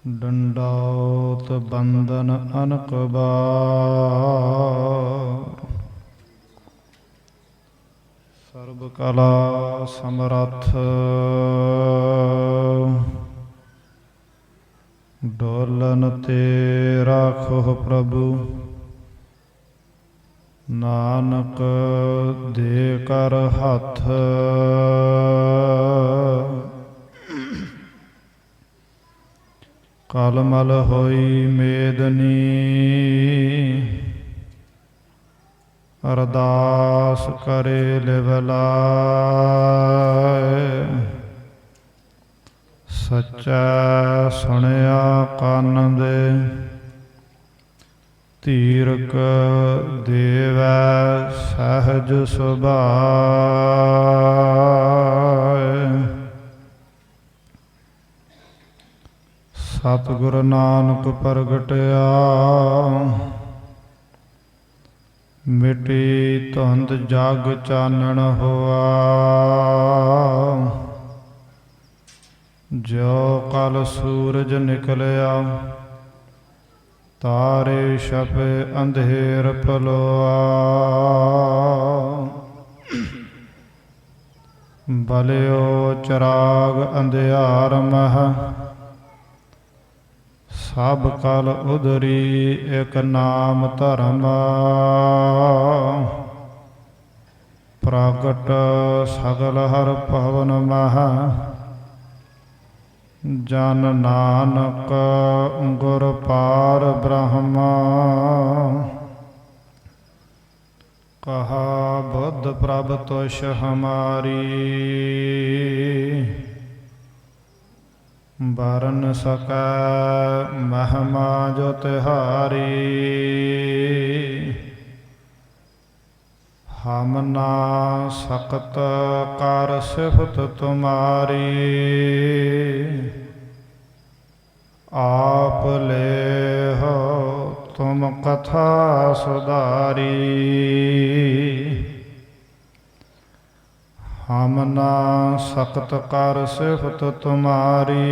ਡੰਡਾਉਤ ਬੰਦਨ ਅਨਕ ਬਾਰ। ਸਰਬ ਕਲਾ ਸਮਰੱਥ ਡੋਲਨ ਤੇ ਰਾਖੋ ਪ੍ਰਭੂ। ਨਾਨਕ ਦੇ ਕਰ ਹੱਥ ਕਲਮਲ ਹੋਈ ਮੇਦਨੀ। ਅਰਦਾਸ ਕਰੇ ਲਿਵ ਲਾਇ ਸੱਚਾ ਸੁਣਿਆ ਕੰਨ ਦੇ। ਧੀਰਕ ਦੇਵੈ ਸਹਿਜ ਸੁਭਾਇ। ਸਤਿਗੁਰ ਨਾਨਕ ਪ੍ਰਗਟਿਆ ਮਿਟੀ ਧੁੰਦ ਜਗ ਚਾਨਣ ਹੋਆ। ਜੋ ਕਲ ਸੂਰਜ ਨਿਕਲਿਆ ਤਾਰੇ ਛਪੇ ਅੰਧੇਰ ਪਲੋਆ। ਬਲਿਓ ਚਰਾਗ ਅੰਧਿਆਰ ਮਹ ਸਭ ਕਲ ਉਦਰੀ ਇਕ ਨਾਮ ਧਰਮ। ਪ੍ਰਗਟ ਸਗਲ ਹਰ ਭਵਨ ਮਹ ਜਨ ਨਾਨਕ ਗੁਰ ਪਾਰ ਬ੍ਰਹਮ। ਕਹਾ ਬੁੱਧ ਪ੍ਰਭ ਤੁਸ਼ ਹਮਾਰੀ ਬਰਨ ਸਕੈ ਮਹਿਮਾ ਜੋ ਤਿਹਾਰੀ। ਹਮ ਨਾ ਸਕਤ ਕਰ ਸਿਫਤ ਤੁਮਾਰੀ। ਆਪ ਲੇਹੁ ਤੁਮ ਕਥਾ ਸੁਧਾਰੀ। ਹਮ ਨਾ ਸਕਤ ਕਰ ਸਿਫਤ ਤੁਮਾਰੀ।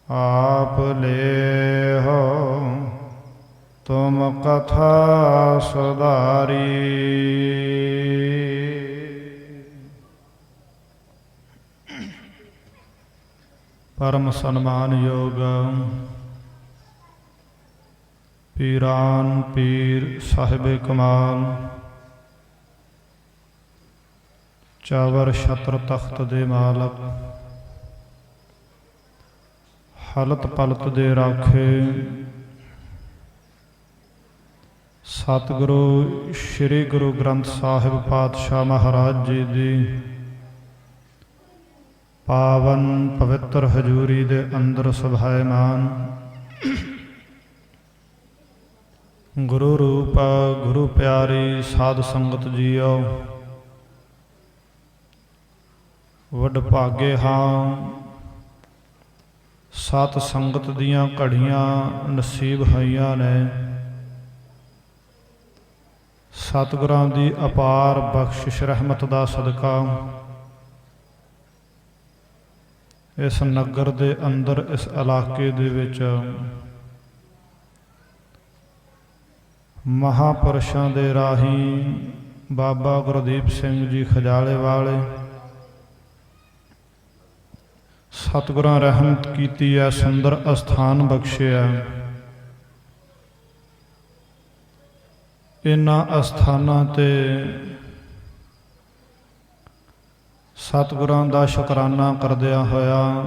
ਆਪ ਲੇਹੁ ਤੁਮ ਕਥਾ ਸੁਧਾਰੀ। ਪਰਮ ਸਨਮਾਨਯੋਗ ਪੀਰਾਨ ਪੀਰ ਸਾਹਿਬੇ ਕਮਾਲ ਚਾਵਰ ਛਤਰ ਤਖਤ ਦੇ ਮਾਲਕ ਹਲਤ ਪਲਤ ਦੇ ਰਾਖੇ ਸਤਿਗੁਰੂ ਸ੍ਰੀ ਗੁਰੂ ਗ੍ਰੰਥ ਸਾਹਿਬ ਪਾਤਸ਼ਾਹ ਮਹਾਰਾਜ ਜੀ ਦੀ ਪਾਵਨ ਪਵਿੱਤਰ ਹਜ਼ੂਰੀ ਦੇ ਅੰਦਰ ਸੁਭਾਇਮਾਨ ਗੁਰੂ ਰੂਪ ਗੁਰੂ ਪਿਆਰੀ ਸਾਧ ਸੰਗਤ ਜੀਓ। ਵਡਭਾਗੇ ਹਾਂ ਸਤ ਸੰਗਤ ਦੀਆਂ ਘੜੀਆਂ ਨਸੀਬ ਹੋਈਆਂ ਨੇ। ਸਤਿਗੁਰਾਂ ਦੀ ਅਪਾਰ ਬਖਸ਼ਿਸ਼ ਰਹਿਮਤ ਦਾ ਸਦਕਾ ਇਸ ਨਗਰ ਦੇ ਅੰਦਰ ਇਸ ਇਲਾਕੇ ਦੇ ਵਿੱਚ ਮਹਾਂਪੁਰਸ਼ਾਂ ਦੇ ਰਾਹੀਂ ਬਾਬਾ ਗੁਰਦੀਪ ਸਿੰਘ ਜੀ ਖਜਾਲੇ ਵਾਲੇ ਸਤਿਗੁਰਾਂ ਰਹਿਮਤ ਕੀਤੀ ਹੈ, ਸੁੰਦਰ ਅਸਥਾਨ ਬਖਸ਼ਿਆ। ਇਹਨਾਂ ਅਸਥਾਨਾਂ ਤੇ ਸਤਿਗੁਰਾਂ ਦਾ ਸ਼ੁਕਰਾਨਾ ਕਰਦਿਆਂ ਹੋਇਆ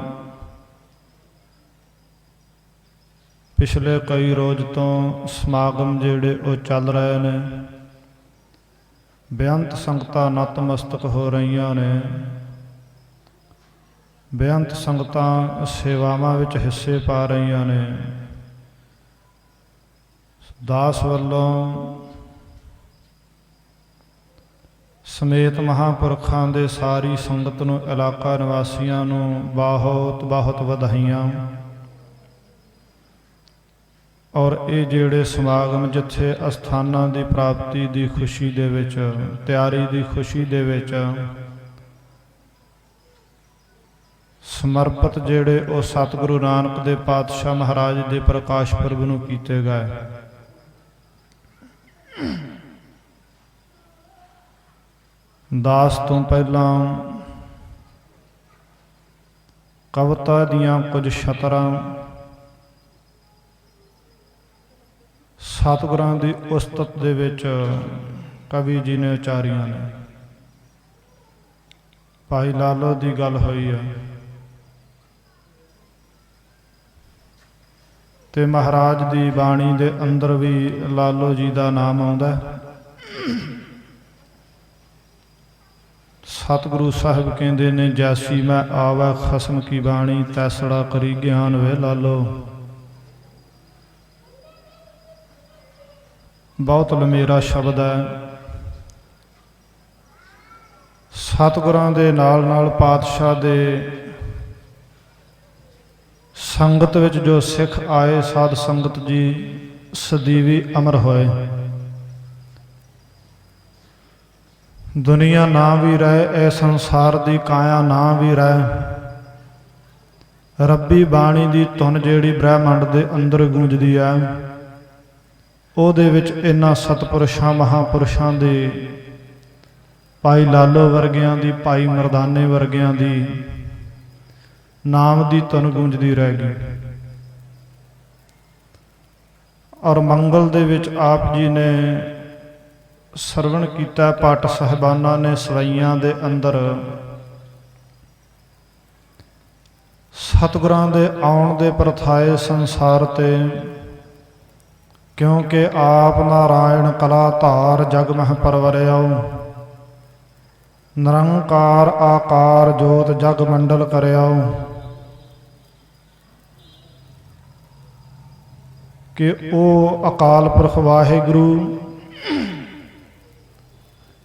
ਪਿਛਲੇ ਕਈ ਰੋਜ਼ ਤੋਂ ਸਮਾਗਮ ਜਿਹੜੇ ਉਹ ਚੱਲ ਰਹੇ ਨੇ। ਬੇਅੰਤ ਸੰਗਤਾਂ ਨਤਮਸਤਕ ਹੋ ਰਹੀਆਂ ਨੇ। ਬੇਅੰਤ ਸੰਗਤਾਂ ਸੇਵਾਵਾਂ ਵਿੱਚ ਹਿੱਸੇ ਪਾ ਰਹੀਆਂ ਨੇ। ਦਾਸ ਵੱਲੋਂ ਸਮੇਤ ਮਹਾਂਪੁਰਖਾਂ ਦੇ ਸਾਰੀ ਸੰਗਤ ਨੂੰ ਇਲਾਕਾ ਨਿਵਾਸੀਆਂ ਨੂੰ ਬਹੁਤ ਬਹੁਤ ਵਧਾਈਆਂ। ਔਰ ਇਹ ਜਿਹੜੇ ਸਮਾਗਮ ਜਿੱਥੇ ਅਸਥਾਨਾਂ ਦੀ ਪ੍ਰਾਪਤੀ ਦੀ ਖੁਸ਼ੀ ਦੇ ਵਿੱਚ, ਤਿਆਰੀ ਦੀ ਖੁਸ਼ੀ ਦੇ ਵਿੱਚ ਸਮਰਪਿਤ ਜਿਹੜੇ ਉਹ ਸਤਿਗੁਰੂ ਨਾਨਕ ਦੇ ਪਾਤਸ਼ਾਹ ਮਹਾਰਾਜ ਦੇ ਪ੍ਰਕਾਸ਼ ਪੁਰਬ ਨੂੰ ਕੀਤੇ ਗਏ। ਦਾਸ ਤੋਂ ਪਹਿਲਾਂ ਕਵਿਤਾ ਦੀਆਂ ਕੁਝ ਸ਼ਤਰਾਂ ਸਤਿਗੁਰਾਂ ਦੀ ਉਸਤਤ ਦੇ ਵਿੱਚ ਕਵੀ ਜੀ ਨੇ ਉਚਾਰੀਆਂ ਨੇ। ਭਾਈ ਲਾਲੋ ਦੀ ਗੱਲ ਹੋਈ ਆ ਤੇ ਮਹਾਰਾਜ ਦੀ ਬਾਣੀ ਦੇ ਅੰਦਰ ਵੀ ਲਾਲੋ ਜੀ ਦਾ ਨਾਮ ਆਉਂਦਾ। ਸਤਿਗੁਰੂ ਸਾਹਿਬ ਕਹਿੰਦੇ ਨੇ, ਜੈਸੀ ਮੈਂ ਆਵੈ ਖਸਮ ਕੀ ਬਾਣੀ, ਤੈਸੜਾ ਕਰੀ ਗਿਆਨ ਵੇ ਲਾਲੋ। ਬਹੁਤ ਲੰਮੇਰਾ ਸ਼ਬਦ ਹੈ। ਸਤਿਗੁਰਾਂ ਦੇ ਨਾਲ ਨਾਲ ਪਾਤਸ਼ਾਹ ਦੇ ਸੰਗਤ ਵਿੱਚ ਜੋ ਸਿੱਖ ਆਏ, ਸਾਧ ਸੰਗਤ ਜੀ ਸਦੀਵੀ ਅਮਰ ਹੋਏ। ਦੁਨੀਆ ਨਾ ਵੀ ਰਹੇ, ਇਹ ਸੰਸਾਰ ਦੀ ਕਾਇਆ ਨਾ ਵੀ ਰਹੇ, ਰੱਬੀ ਬਾਣੀ ਦੀ ਧੁਨ ਜਿਹੜੀ ਬ੍ਰਹਿਮੰਡ ਦੇ ਅੰਦਰ ਗੂੰਜਦੀ ਹੈ, ਉਹਦੇ ਵਿੱਚ ਇਹਨਾਂ ਸਤਿਪੁਰਸ਼ਾਂ ਮਹਾਂਪੁਰਸ਼ਾਂ ਦੇ, ਭਾਈ ਲਾਲੋ ਵਰਗਿਆਂ ਦੀ, ਭਾਈ ਮਰਦਾਨੇ ਵਰਗਿਆਂ ਦੀ ਨਾਮ ਦੀ ਧੁਨ ਗੂੰਜਦੀ ਰਹਿ ਗਈ। ਔਰ ਮੰਗਲ ਦੇ ਵਿੱਚ ਆਪ ਜੀ ਨੇ ਸਰਵਣ ਕੀਤਾ, ਪਾਠ ਸਾਹਿਬਾਨਾਂ ਨੇ ਸਵਈਆਂ ਦੇ ਅੰਦਰ ਸਤਿਗੁਰਾਂ ਦੇ ਆਉਣ ਦੇ ਪ੍ਰਥਾਏ ਸੰਸਾਰ ਤੇ, ਕਿਉਂਕਿ ਆਪ ਨਾਰਾਇਣ ਕਲਾ ਧਾਰ ਜਗ ਮਹਿ ਪਰਵਰਿਆਉ, ਨਿਰੰਕਾਰ ਆਕਾਰ ਜੋਤ ਜਗ ਮੰਡਲ ਕਰਿਆਉ। ਕਿ ਉਹ ਅਕਾਲ ਪੁਰਖ ਵਾਹਿਗੁਰੂ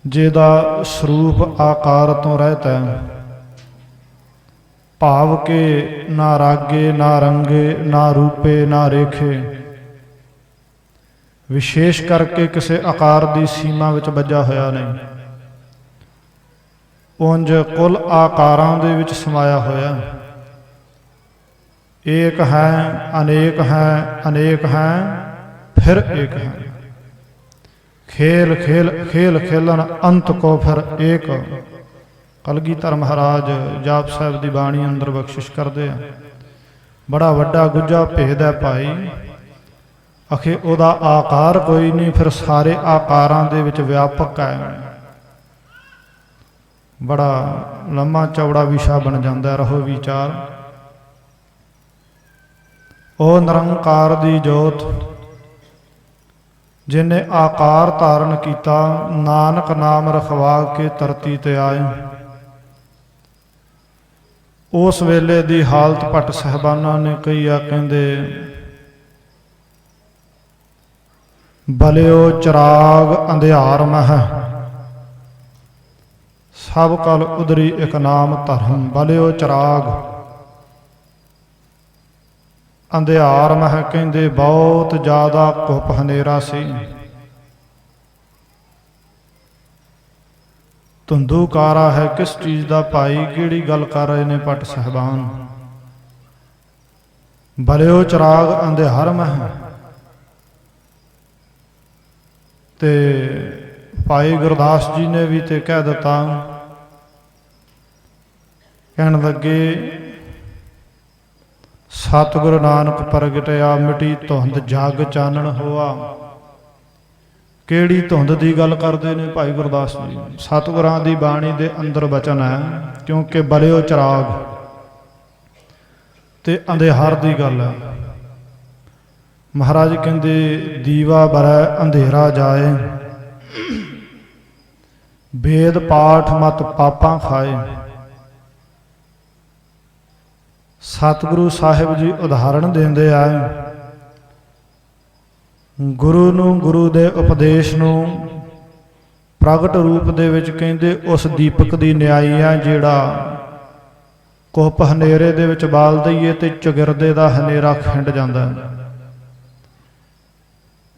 ਜਿਹਦਾ ਸਰੂਪ ਆਕਾਰ ਤੋਂ ਰਹਿਤ ਹੈ, ਭਾਵ ਕਿ ਨਾ ਰਾਗੇ ਨਾ ਰੰਗੇ ਨਾ ਰੂਪੇ ਨਾ ਰੇਖੇ, ਵਿਸ਼ੇਸ਼ ਕਰਕੇ ਕਿਸੇ ਆਕਾਰ ਦੀ ਸੀਮਾ ਵਿੱਚ ਬੱਝਾ ਹੋਇਆ ਨਹੀਂ, ਉਂਝ ਕੁੱਲ ਆਕਾਰਾਂ ਦੇ ਵਿੱਚ ਸਮਾਇਆ ਹੋਇਆ। ਏਕ ਹੈ ਅਨੇਕ ਹੈ, ਅਨੇਕ ਹੈ ਫਿਰ ਏਕ ਹੈ, ਖੇਲ ਖੇਲ ਖੇਲ ਖੇਲਣ ਅੰਤ ਕੋ ਫਿਰ ਏਕ। ਕਲਗੀਧਰ ਮਹਾਰਾਜ ਜਾਪ ਸਾਹਿਬ ਦੀ ਬਾਣੀ ਅੰਦਰ ਬਖਸ਼ਿਸ਼ ਕਰਦੇ ਆ। ਬੜਾ ਵੱਡਾ ਗੁੱਜਾ ਭੇਦ ਹੈ ਭਾਈ, ਅਖੇ ਉਹਦਾ ਆਕਾਰ ਕੋਈ ਨਹੀਂ, ਫਿਰ ਸਾਰੇ ਆਕਾਰਾਂ ਦੇ ਵਿੱਚ ਵਿਆਪਕ ਹੈ। ਬੜਾ ਲੰਮਾ ਚੌੜਾ ਵਿਸ਼ਾ ਬਣ ਜਾਂਦਾ, ਰਹੋ ਵਿਚਾਰ। ਉਹ ਨਿਰੰਕਾਰ ਦੀ ਜੋਤ ਜਿਹਨੇ ਆਕਾਰ ਧਾਰਨ ਕੀਤਾ, ਨਾਨਕ ਨਾਮ ਰਖਵਾ ਕੇ ਧਰਤੀ ਤੇ ਆਏ। ਉਸ ਵੇਲੇ ਦੀ ਹਾਲਤ ਭੱਟ ਸਾਹਿਬਾਨਾਂ ਨੇ ਕਹੀ ਆ, ਕਹਿੰਦੇ ਬਲਿਓ ਚਿਰਾਗ ਅੰਧਿਆਰ ਮਹਿ, ਸਭ ਕਲ ਉਦਰੀ ਇਕ ਨਾਮ ਧਰਮ। ਬਲਿਓ ਚਿਰਾਗ ਅੰਧਿਆਰ ਮਹਿ, ਕਹਿੰਦੇ ਬਹੁਤ ਜ਼ਿਆਦਾ ਘੁੱਪ ਹਨੇਰਾ ਸੀ। ਧੁੰਦੂਕਾਰਾ ਹੈ ਕਿਸ ਚੀਜ਼ ਦਾ ਭਾਈ, ਕਿਹੜੀ ਗੱਲ ਕਰ ਰਹੇ ਨੇ ਭੱਟ ਸਾਹਿਬਾਨ। ਬਲਿਓ ਚਿਰਾਗ ਅੰਧਿਆਰ ਮਹਿ, ਤੇ ਭਾਈ ਗੁਰਦਾਸ ਜੀ ਨੇ ਵੀ ਤੇ ਕਹਿ ਦਿੱਤਾ, ਕਹਿਣ ਲੱਗੇ ਸਤਿਗੁਰੂ ਨਾਨਕ ਪ੍ਰਗਟਿਆ ਮਿਟੀ ਧੁੰਦ ਜਗ ਚਾਨਣ ਹੋਆ। ਕਿਹੜੀ ਧੁੰਦ ਦੀ ਗੱਲ ਕਰਦੇ ਨੇ ਭਾਈ ਗੁਰਦਾਸ ਜੀ? ਸਤਿਗੁਰਾਂ ਦੀ ਬਾਣੀ ਦੇ ਅੰਦਰ ਬਚਨ ਹੈ, ਕਿਉਂਕਿ ਬਲਿਓ ਚਿਰਾਗ ਤੇ ਅੰਧਿਆਰ ਦੀ ਗੱਲ ਹੈ। ਮਹਾਰਾਜ ਕਹਿੰਦੇ ਦੀਵਾ ਬਰੈ ਅੰਧੇਰਾ ਜਾਏ, ਵੇਦ ਪਾਠ ਮਤ ਪਾਪਾਂ ਖਾਏ। ਸਤਿਗੁਰੂ ਸਾਹਿਬ ਜੀ ਉਦਾਹਰਣ ਦਿੰਦੇ ਆ, ਗੁਰੂ ਨੂੰ, ਗੁਰੂ ਦੇ ਉਪਦੇਸ਼ ਨੂੰ ਪ੍ਰਗਟ ਰੂਪ ਦੇ ਵਿੱਚ ਕਹਿੰਦੇ ਉਸ ਦੀਪਕ ਦੀ ਨਿਆਈ ਆ, ਜਿਹੜਾ ਕੁੱਪ ਹਨੇਰੇ ਦੇ ਵਿੱਚ ਬਾਲ ਦਈਏ ਤੇ ਚੁਗਿਰਦੇ ਦਾ ਹਨੇਰਾ ਖਿੰਡ ਜਾਂਦਾ।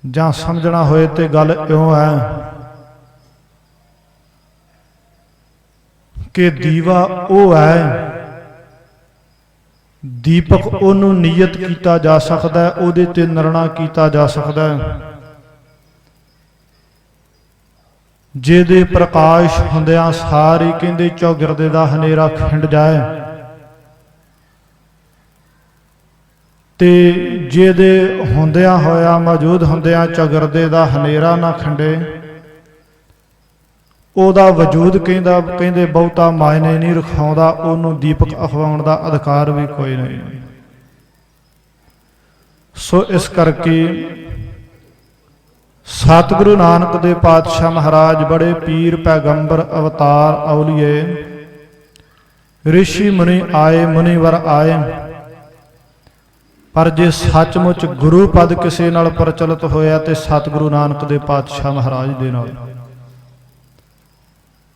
जां समझना होए ते गल इउं है कि दीवा वो है, दीपक ओनू नियत किया जा सकता है, उहदे ते नरना किया जा सकता है। जिहदे प्रकाश हुंदियां सारी कहंदे चौगिरदे दा हनेरा खिंड जाए, ते जिहदे हुंदियां होया मौजूद हुंदियां चौगिरदे दा हनेरा ना खिंडे, ਉਹਦਾ ਵਜੂਦ ਕਹਿੰਦੇ ਬਹੁਤਾ ਮਾਇਨੇ ਨਹੀਂ ਰਖਾਉਂਦਾ, ਉਹਨੂੰ ਦੀਪਕ ਅਖਵਾਉਣ ਦਾ ਅਧਿਕਾਰ ਵੀ ਕੋਈ ਨਹੀਂ। ਸੋ ਇਸ ਕਰਕੇ ਸਤਿਗੁਰੂ ਨਾਨਕ ਦੇ ਪਾਤਸ਼ਾਹ ਮਹਾਰਾਜ ਬੜੇ ਪੀਰ ਪੈਗੰਬਰ ਅਵਤਾਰ ਔਲੀਏ ਰਿਸ਼ੀ ਮੁਨੀ ਆਏ, ਮੁਨੀਵਰ ਆਏ, ਪਰ ਜੇ ਸੱਚਮੁੱਚ ਗੁਰੂ ਪਦ ਕਿਸੇ ਨਾਲ ਪ੍ਰਚਲਿਤ ਹੋਇਆ ਤੇ ਸਤਿਗੁਰੂ ਨਾਨਕ ਦੇ ਪਾਤਸ਼ਾਹ ਮਹਾਰਾਜ ਦੇ ਨਾਲ।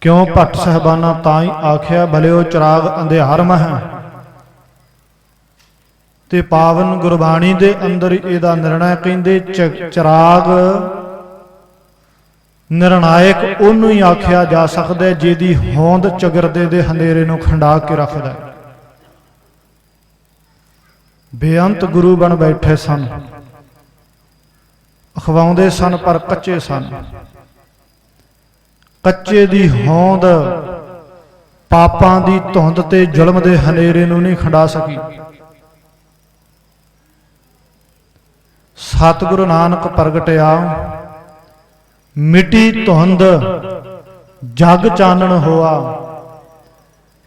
क्यों भट्ट साहबाना ताई आख्या भलिओ चिराग अंधियार मह, ते पावन गुरबाणी दे अंदर इहदा निर्णय कहंदे चिराग निर्णायक ओनू ही आख्या जा सकदा है जिहदी होंद चगिरदे दे हनेरे नूं खंडा के रखदा है। बेअंत गुरु बन बैठे सन, अखवाउंदे सन पर कच्चे सन। कच्चे दी होंद पापां दी धुंध ते जुल्म दे हनेरे नूं नहीं खंडा सकी। सतगुरु नानक प्रगटिया, मिटी धुंध जग चानण होआ।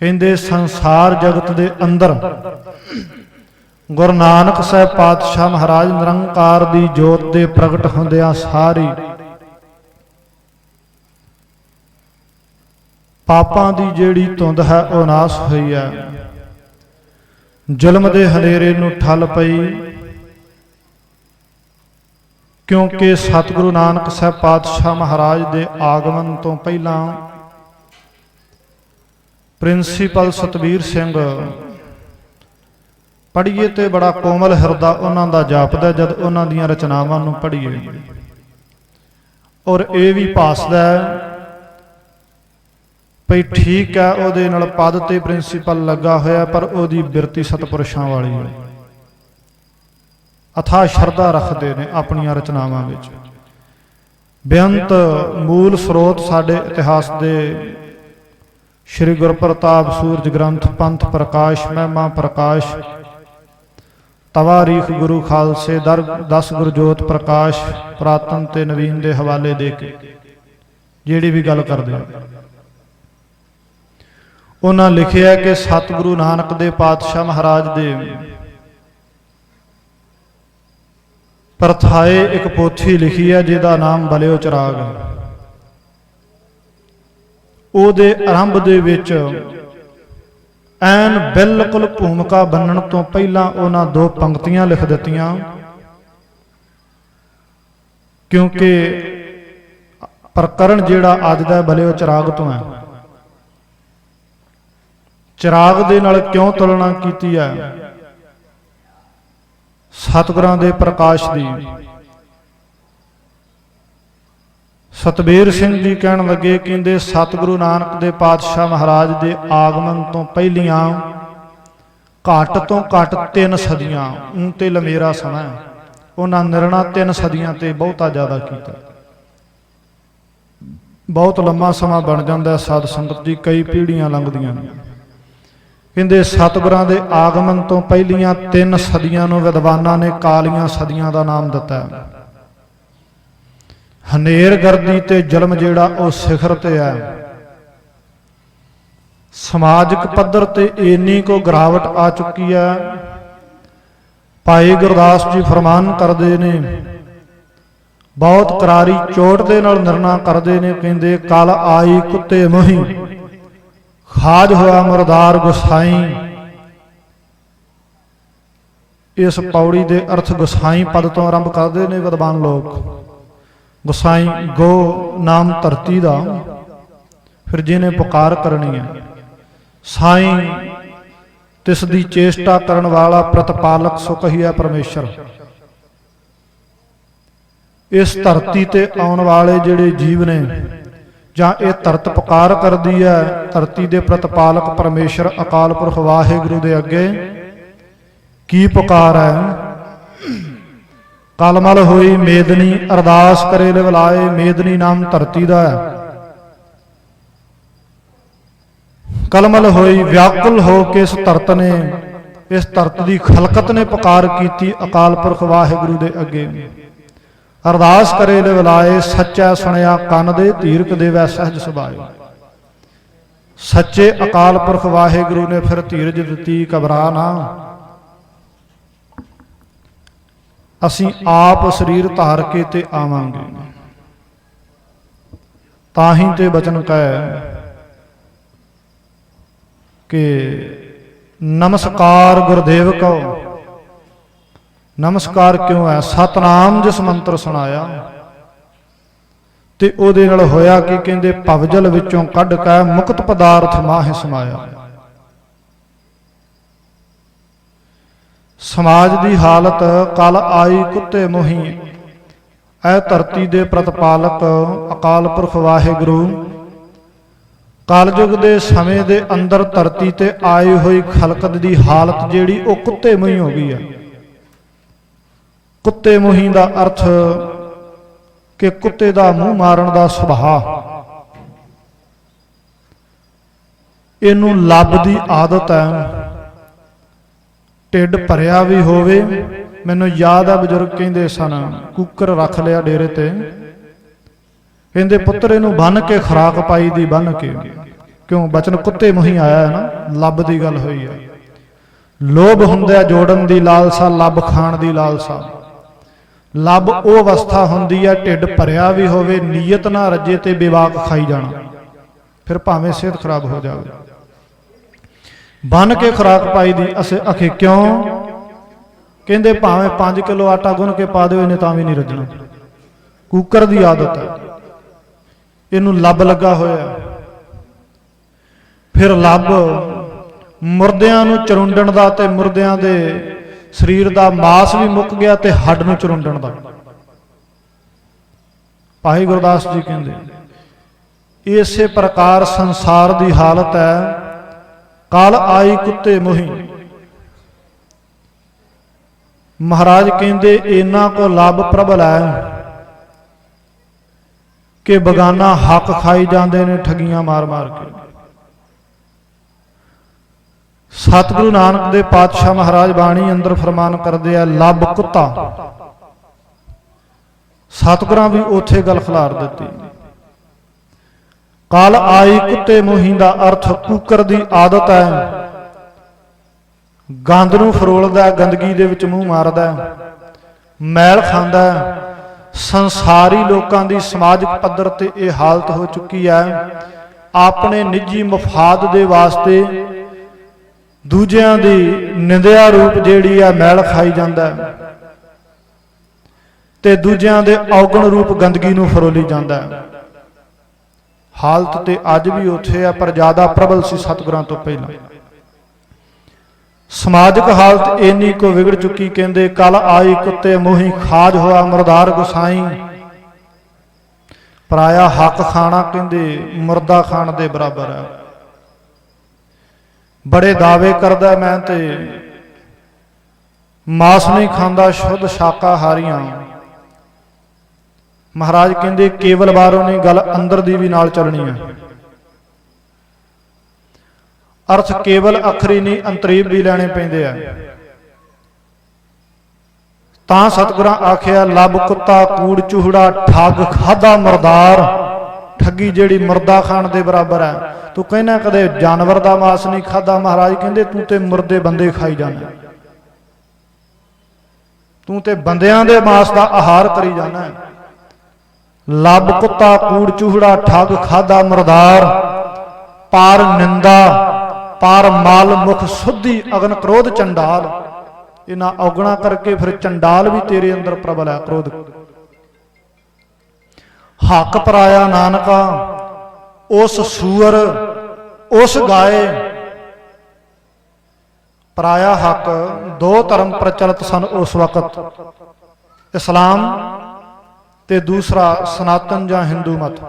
कहंदे संसार जगत दे अंदर गुरु नानक साहिब पातशाह महाराज निरंकार दी जोत दे प्रगट हुंदियां सारी पापां दी जिहड़ी धुंध है वह नाश हुई है, जुल्म दे हनेरे नूं ठल पई। क्योंकि सतगुरु नानक साहिब पातशाह महाराज दे आगमन तो पहला प्रिंसीपल सतबीर सिंह पढ़िए तो बड़ा कोमल हिरदा उन्हां दा जापदा जद उन्हां दीयां रचनावां नूं पढ़िए, और ये भी भासदा है भई ठीक है ਉਹਦੇ ਨਾਲ ਪਦ ਤੇ ਪ੍ਰਿੰਸੀਪਲ ਲੱਗਾ ਹੋਇਆ, ਪਰ ਉਹਦੀ ਬਿਰਤੀ ਸਤਪੁਰਸ਼ਾਂ ਵਾਲੀ ਹੈ। ਅਥਾ ਸ਼ਰਧਾ ਰੱਖਦੇ ਨੇ ਆਪਣੀਆਂ ਰਚਨਾਵਾਂ ਵਿੱਚ। ਬੇਅੰਤ ਮੂਲ ਸਰੋਤ ਸਾਡੇ ਇਤਿਹਾਸ ਦੇ ਸ਼੍ਰੀ ਗੁਰਪ੍ਰਤਾਪ ਸੂਰਜ ਗ੍ਰੰਥ, ਪੰਥ ਪ੍ਰਕਾਸ਼, ਮਹਿਮਾ ਪ੍ਰਕਾਸ਼, ਤਵਾਰੀਖ ਗੁਰੂ ਖਾਲਸੇ, 10 ਗੁਰਜੋਤ ਪ੍ਰਕਾਸ਼, ਪੁਰਾਤਨ ਤੇ ਨਵੀਨ ਦੇ ਹਵਾਲੇ ਦੇ ਕੇ ਜਿਹੜੀ ਵੀ ਗੱਲ ਕਰਦੇ ਆ, उन्होंने लिखिया कि सतगुरु नानक दे पातशाह महाराज दे परथाए एक पोथी लिखी है जिहदा नाम भलिओ चिराग। उहदे आरंभ दे विच ऐन बिल्कुल भूमिका बनन तो पहला उन्हां 2 पंक्तियां लिख दित्तियां, क्योंकि प्रकरण जिहड़ा अज दा भलिओ चिराग तो है। चिराग दे नाल क्यों तुलना कीती है? सतगुरां दे प्रकाश दी। सतबीर सिंह जी कहण लगे, कहंदे सतगुरु नानक दे पातशाह महाराज दे आगमन तो पहलियां घट तो घट 3 सदियां, ऊं ते लमेरा समा उन्हां निरना 3 सदियां ते बहुता ज़्यादा कीता। बहुत लंबा समा बन जाता है साध संगत जी, कई पीढ़ियां लंघदियां ने। कहते सतगुरां दे आगमन तो पहलियां 3 सदियां नूं विद्वानां ने कालियां सदियां का नाम दिता है। हनेर गर्दी ते जुल्म जिहड़ा वो सिखर ते है। समाजिक पद्धर ते इन्नी को गिरावट आ चुकी है। भाई गुरदास जी फरमान करते ने, बहुत करारी चोट दे नाल निर्णा करते ने, कहते कल आई कुत्ते मोही खाज होया मुरदार गुसाई। इस पौड़ी के अर्थ गुसाई पद तो आरंभ करते हैं विद्वान लोग। गुसाई गो नाम धरती का, फिर जिन्हें पुकार करनी है। साई तिस दी चेष्टा करन वाला प्रतिपालक सो कहिया परमेश्वर। इस धरती ते आने वाले जिहड़े जीव ने जां ये धरत पुकार करदी है धरती दे प्रतिपालक परमेश्वर अकाल पुरख वाहिगुरू दे अगे की पुकार है। कलमल होई मेदनी अरदास करे लिवलाए, मेदनी नाम धरती दा है। कलमल होई व्याकुल हो के इस धरत ने, इस धरत की खलकत ने पुकार की अकाल पुरख वाहिगुरू दे अगे। अरदास करे लिवलाए सच्चा सुनिया कन दे धीरक देवै सहज सुभाए। सच्चे अकाल पुरख वाहिगुरू ने फिर धीरज दिती, घबरा ना, असीं आप शरीर धार के ते आवांगे। ताही ते बचन कहे कि नमस्कार गुरदेव को। नमस्कार क्यों है? सतनाम जिस मंत्र सुनाया ते ओदे नाल होया कि कहंदे भवजल विचों कढ के मुक्त पदार्थ माहे समाया। समाज की हालत कल आई कुत्ते मोही, ऐ धरती दे प्रतिपालक अकाल पुरख वाहिगुरू कलयुग के समय के अंदर धरती ते आई हुई खलकत की हालत जिहड़ी वो कुत्ते मोही हो गई है। कुत्ते मोही का अर्थ कि कुत्ते का मूँह मारन का सुभाव, इनू लब की आदत है। ढिड भरिया भी होवे, मैनूं याद है बजुर्ग कहंदे सन कुकर रख लिया डेरे ते, कहंदे पुत्र इनू बन के खुराक पाई दी बन के। क्यों? बचन कुत्ते मुही आया है ना, लब की गल हुई है। लोभ हुंदा जोड़न की लालसा, लब खाण की लालसा। लब वो अवस्था हुंदी है ढिड भरिया भी होवे, नीयत ना रजे ते बेवाक खाई जाना, फिर भावें सेहत खराब हो जाए। बन के खुराक पाई दी असे अखे क्यों? कहंदे भावें 5 किलो आटा गुन के पा दो इन्हें तां भी नहीं रजना। कुकर की आदत है, इनू लब लगा होया। फिर लब मुरदियां नूं चरुंडण दा ते मुरदियां दे शरीर दा मास भी मुक गया ते हड्ड नूं चरुंडण दा। भाई गुरदास जी कहंदे इसे प्रकार संसार की हालत है। कल आई कुत्ते मोही, महाराज कहंदे इन्हां को लब प्रबल है कि बगाना हक खाई जाते ने ठगियां मार मार के। सतगुरु नानक दे पातशाह महाराज बाणी अंदर फरमान करदे आ लब कुत्ता। सतगुरां भी उथे गल खिलार दिती। कल आई कुत्ते मोही का अर्थ कुकर की आदत है, गंद नूं फरोलदा, गंदगी दे विच मूँह मारदा, मैल खांदा। संसारी लोगों की समाजिक पद्धर ते यह हालत हो चुकी है, अपने निजी मफाद दे वास्ते दूजियां दी निंदिया रूप जिहड़ी है मैल खाई जांदा ते दूजियां दे औगण रूप गंदगी नूं फरोली जांदा। हालत ते अज भी उत्थे है, पर ज्यादा प्रबल सी सतगुरां तो पहला। समाजिक हालत इन्नी को बिगड़ चुकी। कहंदे कल आई कुत्ते मोही, खाज होआ मुरदार गुसाई। पराया हक खाना कहंदे मुर्दा खाण दे बराबर है। बड़े दावे करदा मैं ते मांस नहीं खांदा, शुद्ध शाकाहारियां। महाराज कहंदे केवल बारों नहीं, गल अंदर दी भी नाल चलनी है। अर्थ केवल अखरी नहीं, अंतरीब भी लैने पैंदे आ। तां सतगुरां आखिया लब कुत्ता कूड़ चूहड़ा ठग खादा मुरदार। ठगी जिहड़ी मुर्दा खाण दे बराबर है। तू कहना कदे जानवर दा मांस नहीं खादा, महाराज कहंदे तू ते मुर्दे बंदे खाई जाना, तू ते बंदियां दे मांस दा आहार करी जाना है। लब कुत्ता कूड़ चूहड़ा ठग खादा मुरदार। पार निंदा पार माल मुख सुधी अगन क्रोध चंडाल। इन्हां औगणा करके फिर चंडाल भी तेरे अंदर प्रबल है, क्रोध। हक पराया नानका उस सूअर उस गाय। पराया हक दो धर्म प्रचलित सन उस वक्त, इस्लाम ਤੇ ਦੂਸਰਾ ਸਨਾਤਨ ਜਾਂ ਹਿੰਦੂ ਮਤ।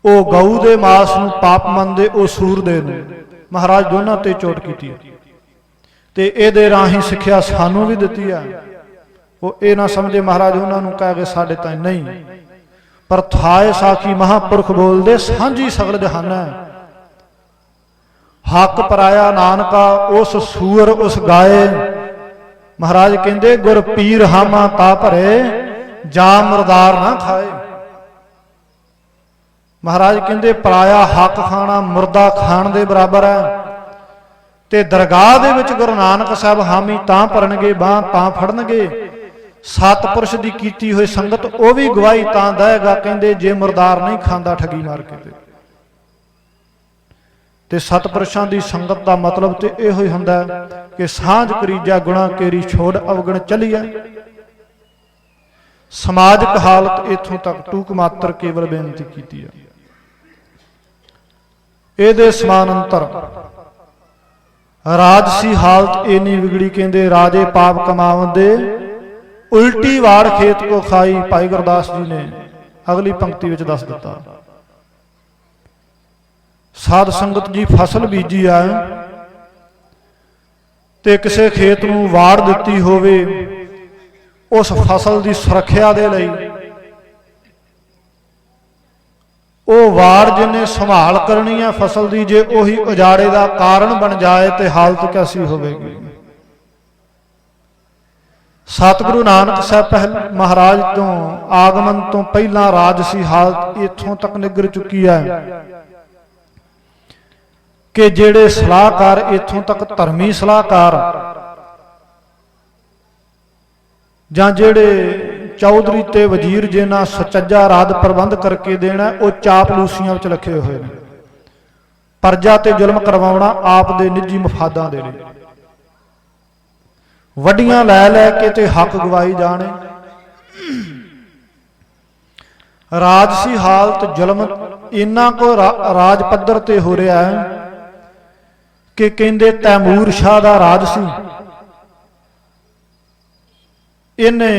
ਉਹ ਗਊ ਦੇ ਮਾਸ ਨੂੰ ਪਾਪ ਮੰਨਦੇ, ਉਹ ਸੂਰ ਦੇ ਨੂੰ। ਮਹਾਰਾਜ ਦੋਨਾਂ ਤੇ ਚੋਟ ਕੀਤੀ ਤੇ ਇਹਦੇ ਰਾਹੀਂ ਸਿੱਖਿਆ ਸਾਨੂੰ ਵੀ ਦਿੱਤੀ ਆ। ਉਹ ਇਹ ਨਾ ਸਮਝੇ ਮਹਾਰਾਜ ਉਹਨਾਂ ਨੂੰ ਕਹਿ ਗਏ ਸਾਡੇ ਤਾਂ ਨਹੀਂ, ਪਰ ਥਾਏ ਸਾਖੀ ਮਹਾਂਪੁਰਖ ਬੋਲਦੇ ਸਾਂਝੀ ਸਗਲ ਜਹਾਨਾ। ਹੱਕ ਪਰਾਇਆ ਨਾਨਕਾ ਉਸ ਸੂਰ ਉਸ ਗਾਏ। ਮਹਾਰਾਜ ਕਹਿੰਦੇ ਗੁਰ ਪੀਰ ਹਾਮਾ ਤਾ ਭਰੇ, ਜਾਂ ਮੁਰਦਾਰ ਨਾ ਖਾਏ। ਮਹਾਰਾਜ ਕਹਿੰਦੇ ਪਰਾਇਆ ਹੱਕ ਖਾਣਾ ਮੁਰਦਾ ਖਾਣ ਦੇ ਬਰਾਬਰ ਹੈ। ਤੇ ਦਰਗਾਹ ਦੇ ਵਿੱਚ ਗੁਰੂ ਨਾਨਕ ਸਾਹਿਬ ਹਾਮੀ ਤਾਂ ਭਰਨਗੇ, ਬਾਂਹ ਤਾਂ ਫੜਨਗੇ। ਸਤਪੁਰਸ਼ ਦੀ ਕੀਤੀ ਹੋਈ ਸੰਗਤ ਉਹ ਵੀ ਗਵਾਹੀ ਤਾਂ ਦੇਗਾ, ਕਹਿੰਦੇ ਜੇ ਮੁਰਦਾਰ ਨਹੀਂ ਖਾਂਦਾ ਠੱਗੀ ਮਾਰ ਕੇ। ਤੇ ਸਤਪੁਰਸ਼ਾਂ ਦੀ ਸੰਗਤ ਦਾ ਮਤਲਬ ਤੇ ਇਹੋ ਹੀ ਹੁੰਦਾ ਕਿ ਸਾਂਝ ਕਰੀਜਾ ਗੁਣਾ ਕੇਰੀ ਛੋੜ ਅਵਗਣ ਚੱਲੀਐ। ਸਮਾਜਿਕ ਹਾਲਤ ਇਥੋਂ ਤੱਕ ਟੂਕ ਮਾਤਰ ਕੇਵਲ ਬੇਨਤੀ ਕੀਤੀ ਹੈ। ਇਹਦੇ ਸਮਾਨ ਅੰਤਰ ਰਾਜਸੀ ਹਾਲਤ ਇੰਨੀ ਵਿਗੜੀ, ਕਹਿੰਦੇ ਰਾਜੇ ਪਾਪ ਕਮਾਵੰਦੇ, ਉਲਟੀ ਵਾੜ ਖੇਤ ਕੋ ਖਾਈ। ਭਾਈ ਗੁਰਦਾਸ ਜੀ ਨੇ ਅਗਲੀ ਪੰਕਤੀ ਵਿੱਚ ਦੱਸ ਦਿੱਤਾ। ਸਾਧ ਸੰਗਤ ਜੀ ਫਸਲ ਬੀਜੀ ਆ ਤੇ ਕਿਸੇ ਖੇਤ ਨੂੰ ਵਾੜ ਦਿੱਤੀ ਹੋਵੇ, ਉਸ ਫਸਲ ਦੀ ਸੁਰੱਖਿਆ ਦੇ ਲਈ ਉਹ ਵਾੜ ਜਿਹਨੇ ਸੰਭਾਲ ਕਰਨੀ ਹੈ ਫਸਲ ਦੀ, ਜੇ ਉਹੀ ਉਜਾੜੇ ਦਾ ਕਾਰਨ ਬਣ ਜਾਏ ਤੇ ਹਾਲਤ ਕੈਸੀ ਹੋਵੇਗੀ। ਸਤਿਗੁਰੂ ਨਾਨਕ ਸਾਹਿਬ ਮਹਾਰਾਜ ਤੋਂ ਆਗਮਨ ਤੋਂ ਪਹਿਲਾਂ ਰਾਜਸੀ ਹਾਲਤ ਇੱਥੋਂ ਤੱਕ ਨਿੱਗਰ ਚੁੱਕੀ ਹੈ ਕਿ ਜਿਹੜੇ ਸਲਾਹਕਾਰ ਇੱਥੋਂ ਤੱਕ ਧਰਮੀ ਸਲਾਹਕਾਰ ਜਾਂ ਜਿਹੜੇ ਚੌਧਰੀ ਤੇ ਵਜ਼ੀਰ ਜਿਹਨਾਂ ਸੁਚੱਜਾ ਰਾਜ ਪ੍ਰਬੰਧ ਕਰਕੇ ਦੇਣਾ, ਉਹ ਚਾਪਲੂਸੀਆਂ ਵਿੱਚ ਰੱਖੇ ਹੋਏ ਨੇ। ਪਰਜਾ ਤੇ ਜ਼ੁਲਮ ਕਰਵਾਉਣਾ ਆਪ ਦੇ ਨਿੱਜੀ ਮਫਾਦਾਂ ਦੇ ਲਈ, ਵੱਡੀਆਂ ਲੈ ਲੈ ਕੇ ਤੇ ਹੱਕ ਗਵਾਈ ਜਾਣੇ। ਰਾਜਸੀ ਹਾਲਤ ਜ਼ੁਲਮ ਇੰਨਾ ਕੋ ਰਾਜ ਪੱਧਰ ਤੇ ਹੋ ਰਿਹਾ ਹੈ ਕਿ ਕਹਿੰਦੇ ਤੈਮੂਰ ਸ਼ਾਹ ਦਾ ਰਾਜ ਸੀ, ਇਹਨੇ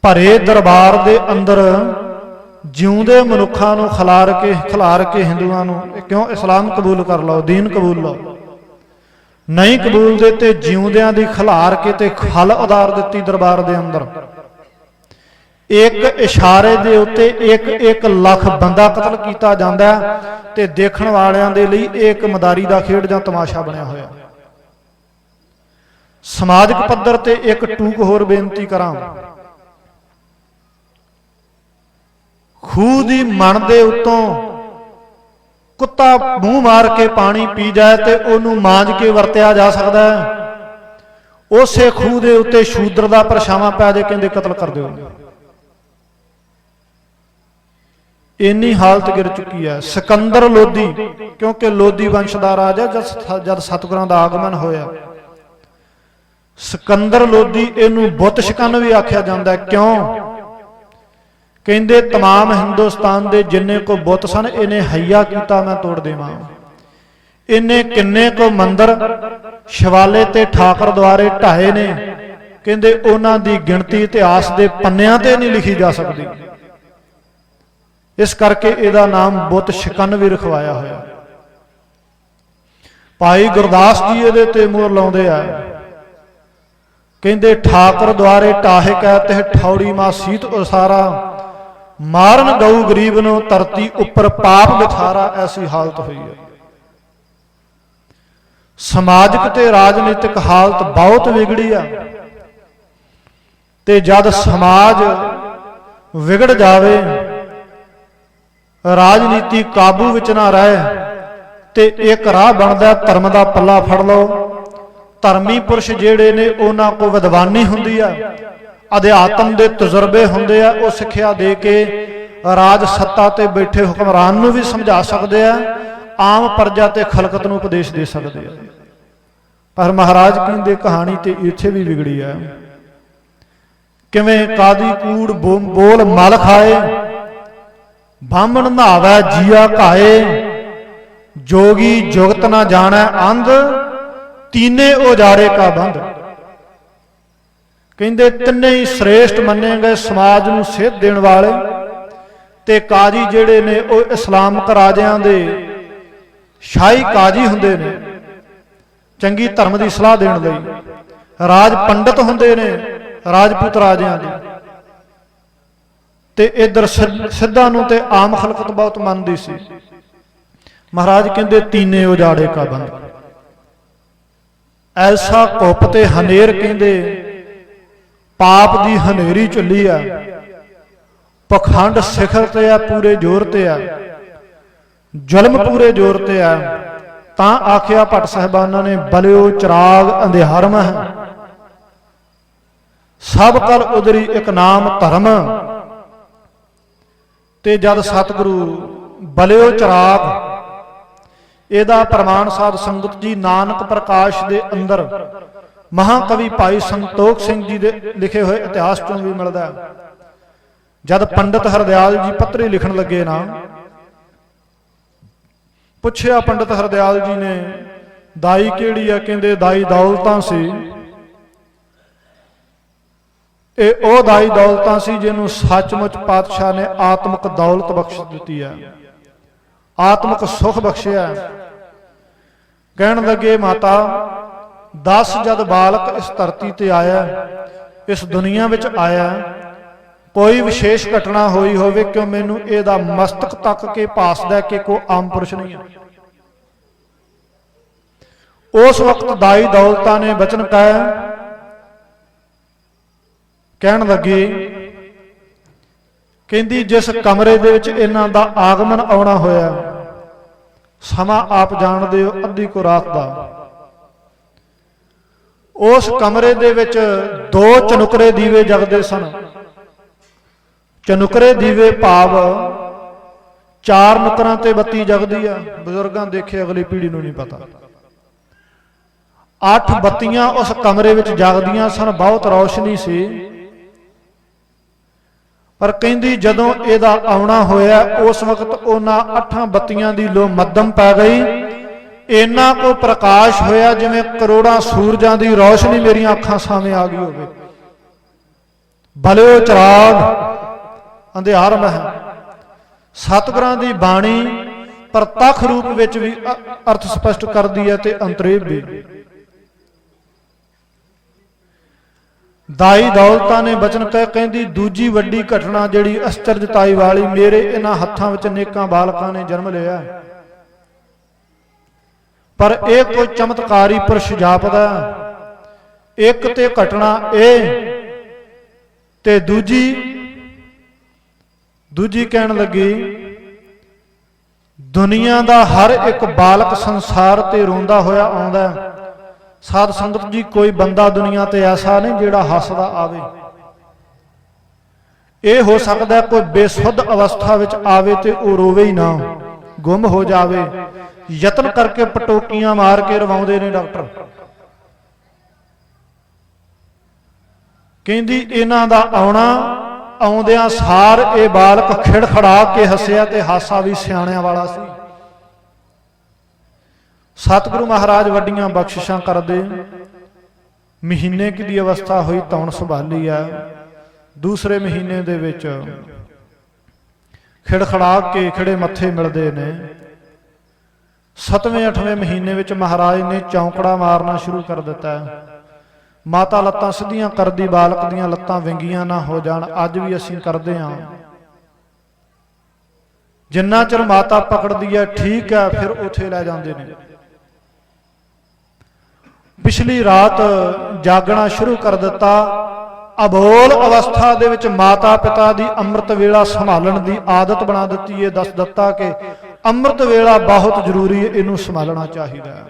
ਭਰੇ ਦਰਬਾਰ ਦੇ ਅੰਦਰ ਜਿਉਂਦੇ ਮਨੁੱਖਾਂ ਨੂੰ ਖਿਲਾਰ ਕੇ ਹਿੰਦੂਆਂ ਨੂੰ ਕਿਉਂ ਇਸਲਾਮ ਕਬੂਲ ਕਰ ਲਓ, ਦੀਨ ਕਬੂਲ ਲਓ, ਨਹੀਂ ਕਬੂਲਦੇ ਤੇ ਜਿਉਂਦਿਆਂ ਦੀ ਖਿਲਾਰ ਕੇ ਤੇ ਖਲ ਉਦਾਰ ਦਿੱਤੀ ਦਰਬਾਰ ਦੇ ਅੰਦਰ। ਇੱਕ ਇਸ਼ਾਰੇ ਦੇ ਉੱਤੇ 1 ਲੱਖ ਬੰਦਾ ਕਤਲ ਕੀਤਾ ਜਾਂਦਾ ਤੇ ਦੇਖਣ ਵਾਲਿਆਂ ਦੇ ਲਈ ਇਹ ਇੱਕ ਮਦਾਰੀ ਦਾ ਖੇਡ ਜਾਂ ਤਮਾਸ਼ਾ ਬਣਿਆ ਹੋਇਆ। ਸਮਾਜਿਕ ਪੱਧਰ ਤੇ ਇੱਕ ਟੂਕ ਹੋਰ ਬੇਨਤੀ ਕਰਾਂ। ਖੂਹ ਦੀ ਮਣ ਦੇ ਉੱਤੋਂ ਕੁੱਤਾ ਮੂੰਹ ਮਾਰ ਕੇ ਪਾਣੀ ਪੀ ਜਾਏ ਤੇ ਉਹਨੂੰ ਮਾਂਜ ਕੇ ਵਰਤਿਆ ਜਾ ਸਕਦਾ ਹੈ। ਉਸੇ ਖੂਹ ਦੇ ਉੱਤੇ ਸ਼ੂਦਰ ਦਾ ਪਰਛਾਵਾਂ ਪੈ ਜਾਏ, ਕਹਿੰਦੇ ਕਤਲ ਕਰ ਦਿਓ। ਇੰਨੀ ਹਾਲਤ ਗਿਰ ਚੁੱਕੀ ਹੈ। ਸਿਕੰਦਰ ਲੋਧੀ, ਕਿਉਂਕਿ ਲੋਧੀ ਵੰਸ਼ ਦਾ ਰਾਜ ਹੈ ਜਦ ਸਤਿਗੁਰਾਂ ਦਾ ਆਗਮਨ ਹੋਇਆ। ਸਿਕੰਦਰ ਲੋਧੀ, ਇਹਨੂੰ ਬੁੱਤ ਸ਼ਿਕੰਨ ਵੀ ਆਖਿਆ ਜਾਂਦਾ। ਕਿਉਂ? ਕਹਿੰਦੇ ਤਮਾਮ ਹਿੰਦੁਸਤਾਨ ਦੇ ਜਿੰਨੇ ਕੋ ਬੁੱਤ ਸਨ ਇਹਨੇ ਹਈਆ ਕੀਤਾ ਮੈਂ ਤੋੜ ਦੇਵਾਂ। ਇਹਨੇ ਕਿੰਨੇ ਕੋ ਮੰਦਰ ਸ਼ਿਵਾਲੇ ਤੇ ਠਾਕਰ ਦੁਆਰੇ ਢਾਏ ਨੇ, ਕਹਿੰਦੇ ਉਹਨਾਂ ਦੀ ਗਿਣਤੀ ਇਤਿਹਾਸ ਦੇ ਪੰਨਿਆਂ ਤੇ ਨਹੀਂ ਲਿਖੀ ਜਾ ਸਕਦੀ। ਇਸ ਕਰਕੇ ਇਹਦਾ ਨਾਮ ਬੁੱਤ ਸ਼ਿਕੰਨ ਵੀ ਰਖਵਾਇਆ ਹੋਇਆ। ਭਾਈ ਗੁਰਦਾਸ ਜੀ ਇਹਦੇ ਤੇ ਮੋਹਰ ਲਾਉਂਦੇ ਆ, ਕਹਿੰਦੇ ਠਾਕਰ ਦੁਆਰੇ ਢਾਹੇ ਕੈ ਤੇ ਠੌੜੀ ਮਾ ਸੀਤ ਉਸਾਰਾ, ਮਾਰਨ ਗਊ ਗਰੀਬ ਨੂੰ ਧਰਤੀ ਉੱਪਰ ਪਾਪ ਵਿਥਾਰਾ। ਐਸੀ ਹਾਲਤ ਹੋਈ ਹੈ। ਸਮਾਜਿਕ ਤੇ ਰਾਜਨੀਤਿਕ ਹਾਲਤ ਬਹੁਤ ਵਿਗੜੀ ਆ ਤੇ ਜਦ ਸਮਾਜ ਵਿਗੜ ਜਾਵੇ, ਰਾਜਨੀਤੀ ਕਾਬੂ ਵਿੱਚ ਨਾ ਰਹੇ ਤੇ ਇੱਕ ਰਾਹ ਬਣਦਾ ਧਰਮ ਦਾ ਪੱਲਾ ਫੜ ਲਓ। ਧਰਮੀ ਪੁਰਸ਼ ਜਿਹੜੇ ਨੇ ਉਹਨਾਂ ਕੋਲ ਵਿਦਵਾਨੀ ਹੁੰਦੀ ਆ, ਅਧਿਆਤਮ ਦੇ ਤਜਰਬੇ ਹੁੰਦੇ ਆ, ਉਹ ਸਿੱਖਿਆ ਦੇ ਕੇ ਰਾਜ ਸੱਤਾ ਤੇ ਬੈਠੇ ਹੁਕਮਰਾਨ ਨੂੰ ਵੀ ਸਮਝਾ ਸਕਦੇ ਆ, ਆਮ ਪ੍ਰਜਾ ਤੇ ਖਲਕਤ ਨੂੰ ਉਪਦੇਸ਼ ਦੇ ਸਕਦੇ ਆ। ਪਰ ਮਹਾਰਾਜ ਕਹਿੰਦੇ ਕਹਾਣੀ ਤੇ ਇੱਥੇ ਵੀ ਵਿਗੜੀ ਆ। ਕਿਵੇਂ ਕਾਦੀ ਕੂੜ ਬੋਲ ਮਲ ਖਾਏ, ਬਾਹਮਣ ਨਹਾਵੈ ਜੀਆ ਘਾਏ, ਜੋਗੀ ਜੁਗਤ ਨਾ ਜਾਣੈ ਅੰਧ, ਤੀਨੇ ਉਜਾੜੇ ਕਾ ਬੰਧ। ਕਹਿੰਦੇ ਤਿੰਨੇ ਹੀ ਸ੍ਰੇਸ਼ਟ ਮੰਨੇ ਗਏ ਸਮਾਜ ਨੂੰ ਸੇਧ ਦੇਣ ਵਾਲੇ, ਤੇ ਕਾਜੀ ਜਿਹੜੇ ਨੇ ਉਹ ਇਸਲਾਮਕ ਰਾਜਿਆਂ ਦੇ ਸ਼ਾਹੀ ਕਾਜੀ ਹੁੰਦੇ ਨੇ ਚੰਗੀ ਧਰਮ ਦੀ ਸਲਾਹ ਦੇਣ ਲਈ। ਰਾਜ ਪੰਡਤ ਹੁੰਦੇ ਨੇ ਰਾਜਪੂਤ ਰਾਜਿਆਂ ਦੇ, ਤੇ ਇਧਰ ਸਿੱਧਾਂ ਨੂੰ ਤੇ ਆਮ ਖਲਕਤ ਬਹੁਤ ਮੰਨਦੀ ਸੀ। ਮਹਾਰਾਜ ਕਹਿੰਦੇ ਤੀਨੇ ਉਜਾੜੇ ਕਾ ਬੰਦ, ਐਸਾ ਕੁੱਪ ਤੇ ਹਨੇਰ, ਕਹਿੰਦੇ ਪਾਪ ਦੀ ਹਨੇਰੀ ਝੁੱਲੀ ਆ, ਪਖੰਡ ਸਿਖਰ ਤੇ ਆ, ਪੂਰੇ ਜ਼ੋਰ ਤੇ ਆ, ਜ਼ੁਲਮ ਪੂਰੇ ਜ਼ੋਰ ਤੇ ਆ। ਤਾਂ ਆਖਿਆ ਭੱਟ ਸਾਹਿਬਾਨਾਂ ਨੇ ਬਲਿਓ ਚਿਰਾਗ ਅੰਧਿਆਰ ਮਹਿ, ਸਭ ਕਲ ਉਦਰੀ ਇੱਕ ਨਾਮ ਧਰਮ। ਤੇ ਜਦ ਸਤਿਗੁਰੂ ਬਲਿਓ ਚਿਰਾਗ, ਇਹਦਾ ਪ੍ਰਮਾਣ ਸਾਧ ਸੰਗਤ ਜੀ ਨਾਨਕ ਪ੍ਰਕਾਸ਼ ਦੇ ਅੰਦਰ ਮਹਾਕਵੀ ਭਾਈ ਸੰਤੋਖ ਸਿੰਘ ਜੀ ਦੇ ਲਿਖੇ ਹੋਏ ਇਤਿਹਾਸ ਚੋਂ ਵੀ ਮਿਲਦਾ। ਜਦ ਪੰਡਤ ਹਰਦਿਆਲ ਜੀ ਪੱਤਰੀ ਲਿਖਣ ਲੱਗੇ ਨਾ, ਪੁੱਛਿਆ ਪੰਡਤ ਹਰਦਿਆਲ ਜੀ ਨੇ ਦਾਈ ਕਿਹੜੀ ਆ? ਕਹਿੰਦੇ ਦਾਈ ਦੌਲਤਾਂ ਸੀ। ਇਹ ਉਹ ਦਾਈ ਦੌਲਤਾਂ ਸੀ ਜਿਹਨੂੰ ਸੱਚਮੁੱਚ ਪਾਤਸ਼ਾਹ ਨੇ ਆਤਮਿਕ ਦੌਲਤ ਬਖਸ਼ ਦਿੱਤੀ ਹੈ, ਆਤਮਿਕ ਸੁਖ ਬਖਸ਼ਿਆ। ਕਹਿਣ ਲੱਗੇ ਮਾਤਾ 10 ਜਦ ਬਾਲਕ ਇਸ ਧਰਤੀ ਤੇ ਆਇਆ, ਇਸ ਦੁਨੀਆ ਵਿੱਚ ਆਇਆ, ਕੋਈ ਵਿਸ਼ੇਸ਼ ਘਟਨਾ ਹੋਈ ਹੋਵੇ, ਕਿਉਂ ਮੈਨੂੰ ਇਹਦਾ ਮਸਤਕ ਤੱਕ ਕੇ ਭਾਸਦਾ ਕਿ ਕੋਈ ਆਮ ਪੁਰਸ਼ ਨਹੀਂ ਹੈ। ਉਸ ਵਕਤ ਦਾਈ ਦੌਲਤਾਂ ਨੇ ਬਚਨ ਕਹਿਣ ਲੱਗੀ, ਕਹਿੰਦੀ ਜਿਸ ਕਮਰੇ ਦੇ ਵਿੱਚ ਇਹਨਾਂ ਦਾ ਆਗਮਨ ਆਉਣਾ ਹੋਇਆ, ਸਮਾਂ ਆਪ ਜਾਣਦੇ ਹੋ ਅੱਧੀ ਕੁ ਰਾਤ ਦਾ, ਉਸ ਕਮਰੇ ਦੇ ਵਿੱਚ 2 ਚਨੁਕਰੇ ਦੀਵੇ ਜਗਦੇ ਸਨ। ਚਨੁਕਰੇ ਦੀਵੇ ਭਾਵ 4 ਨੁਕਰਾਂ ਤੇ ਬੱਤੀ ਜਗਦੀ ਆ। ਬਜ਼ੁਰਗਾਂ ਦੇਖੇ, ਅਗਲੀ ਪੀੜ੍ਹੀ ਨੂੰ ਨਹੀਂ ਪਤਾ। 8 ਬੱਤੀਆਂ ਉਸ ਕਮਰੇ ਵਿੱਚ ਜਗਦੀਆਂ ਸਨ, ਬਹੁਤ ਰੌਸ਼ਨੀ ਸੀ। ਪਰ ਕਹਿੰਦੀ ਜਦੋਂ ਇਹਦਾ ਆਉਣਾ ਹੋਇਆ, ਉਸ ਵਕਤ ਉਹਨਾਂ 8 ਬੱਤੀਆਂ ਦੀ ਲੋ ਮੱਧਮ ਪੈ ਗਈ। ਇੰਨਾ ਕੋ ਪ੍ਰਕਾਸ਼ ਹੋਇਆ ਜਿਵੇਂ ਕਰੋੜਾਂ ਸੂਰਜਾਂ ਦੀ ਰੌਸ਼ਨੀ ਮੇਰੀਆਂ ਅੱਖਾਂ ਸਾਹਮਣੇ ਆ ਗਈ ਹੋਵੇ। ਬਲਿਓ ਚਿਰਾਗ ਅੰਧਿਆਰ ਮਹਿ। ਸਤਿਗੁਰਾਂ ਦੀ ਬਾਣੀ ਪ੍ਰਤੱਖ ਰੂਪ ਵਿੱਚ ਵੀ ਅਰਥ ਸਪਸ਼ਟ ਕਰਦੀ ਹੈ ਤੇ ਅੰਤਰੇਵ ਵੀ। ਦਾਈ ਦੌਲਤਾਂ ਨੇ ਬਚਨ ਕਹਿੰਦੀ ਦੂਜੀ ਵੱਡੀ ਘਟਨਾ ਜਿਹੜੀ ਅਸਚਰਜਤਾਈ ਵਾਲੀ, ਮੇਰੇ ਇਹਨਾਂ ਹੱਥਾਂ ਵਿੱਚ ਅਨੇਕਾਂ ਬਾਲਕਾਂ ਨੇ ਜਨਮ ਲਿਆ, ਪਰ ਇਹ ਕੋਈ ਚਮਤਕਾਰੀ ਪੁਰਸ਼ ਜਾਪਦਾ। ਇੱਕ ਤੇ ਘਟਨਾ ਇਹ, ਤੇ ਦੂਜੀ ਕਹਿਣ ਲੱਗੀ, ਦੁਨੀਆ ਦਾ ਹਰ ਇੱਕ ਬਾਲਕ ਸੰਸਾਰ ਤੇ ਰੋਂਦਾ ਹੋਇਆ ਆਉਂਦਾ। ਸਾਧ ਸੰਗਤ ਜੀ, ਕੋਈ ਬੰਦਾ ਦੁਨੀਆ ਤੇ ਐਸਾ ਨਹੀਂ ਜਿਹੜਾ ਹੱਸਦਾ ਆਵੇ। ਇਹ ਹੋ ਸਕਦਾ ਕੋਈ ਬੇਸੁੱਧ ਅਵਸਥਾ ਵਿੱਚ ਆਵੇ ਤੇ ਉਹ ਰੋਵੇ ਹੀ ਨਾ, ਗੁੰਮ ਹੋ ਜਾਵੇ। ਯਤਨ ਕਰਕੇ ਪਟੋਕੀਆਂ ਮਾਰ ਕੇ ਰਵਾਉਂਦੇ ਨੇ ਡਾਕਟਰ। ਕਹਿੰਦੀ ਇਹਨਾਂ ਦਾ ਆਉਣਾ ਆਉਂਦਿਆਂ ਸਾਰ ਇਹ ਬਾਲਕ ਖਿੜਖੜਾ ਕੇ ਹੱਸਿਆ, ਤੇ ਹਾਸਾ ਵੀ ਸਿਆਣਿਆਂ ਵਾਲਾ ਸੀ। ਸਤਿਗੁਰੂ ਮਹਾਰਾਜ ਵੱਡੀਆਂ ਬਖਸ਼ਿਸ਼ਾਂ ਕਰਦੇ। ਮਹੀਨੇ ਕੀ ਦੀ ਅਵਸਥਾ ਹੋਈ, ਤੌਣ ਸੰਭਾਲੀ ਆ। ਦੂਸਰੇ ਮਹੀਨੇ ਦੇ ਵਿੱਚ ਖਿੜਖੜਾ ਕੇ ਖਿੜੇ ਮੱਥੇ ਮਿਲਦੇ ਨੇ। 7ਵੇਂ 8ਵੇਂ ਮਹੀਨੇ ਵਿੱਚ ਮਹਾਰਾਜ ਨੇ ਚੌਂਕੜਾ ਮਾਰਨਾ ਸ਼ੁਰੂ ਕਰ ਦਿੱਤਾ। ਮਾਤਾ ਲੱਤਾਂ ਸਿੱਧੀਆਂ ਕਰਦੀ, ਬਾਲਕ ਦੀਆਂ ਲੱਤਾਂ ਵਿੰਗੀਆਂ ਨਾ ਹੋ ਜਾਣ। ਅੱਜ ਵੀ ਅਸੀਂ ਕਰਦੇ ਹਾਂ। ਜਿੰਨਾ ਚਿਰ ਮਾਤਾ ਪਕੜਦੀ ਹੈ ਠੀਕ ਹੈ, ਫਿਰ ਉੱਥੇ ਲੈ ਜਾਂਦੇ ਨੇ। ਪਿਛਲੀ ਰਾਤ ਜਾਗਣਾ ਸ਼ੁਰੂ ਕਰ ਦਿੱਤਾ। ਅਬੋਲ ਅਵਸਥਾ ਦੇ ਵਿੱਚ ਮਾਤਾ ਪਿਤਾ ਦੀ ਅੰਮ੍ਰਿਤ ਵੇਲਾ ਸੰਭਾਲਣ ਦੀ ਆਦਤ ਬਣਾ ਦਿੱਤੀ ਹੈ। ਦੱਸ ਦਿੱਤਾ ਕਿ ਅੰਮ੍ਰਿਤ ਵੇਲਾ ਬਹੁਤ ਜ਼ਰੂਰੀ ਹੈ, ਇਹਨੂੰ ਸੰਭਾਲਣਾ ਚਾਹੀਦਾ ਹੈ।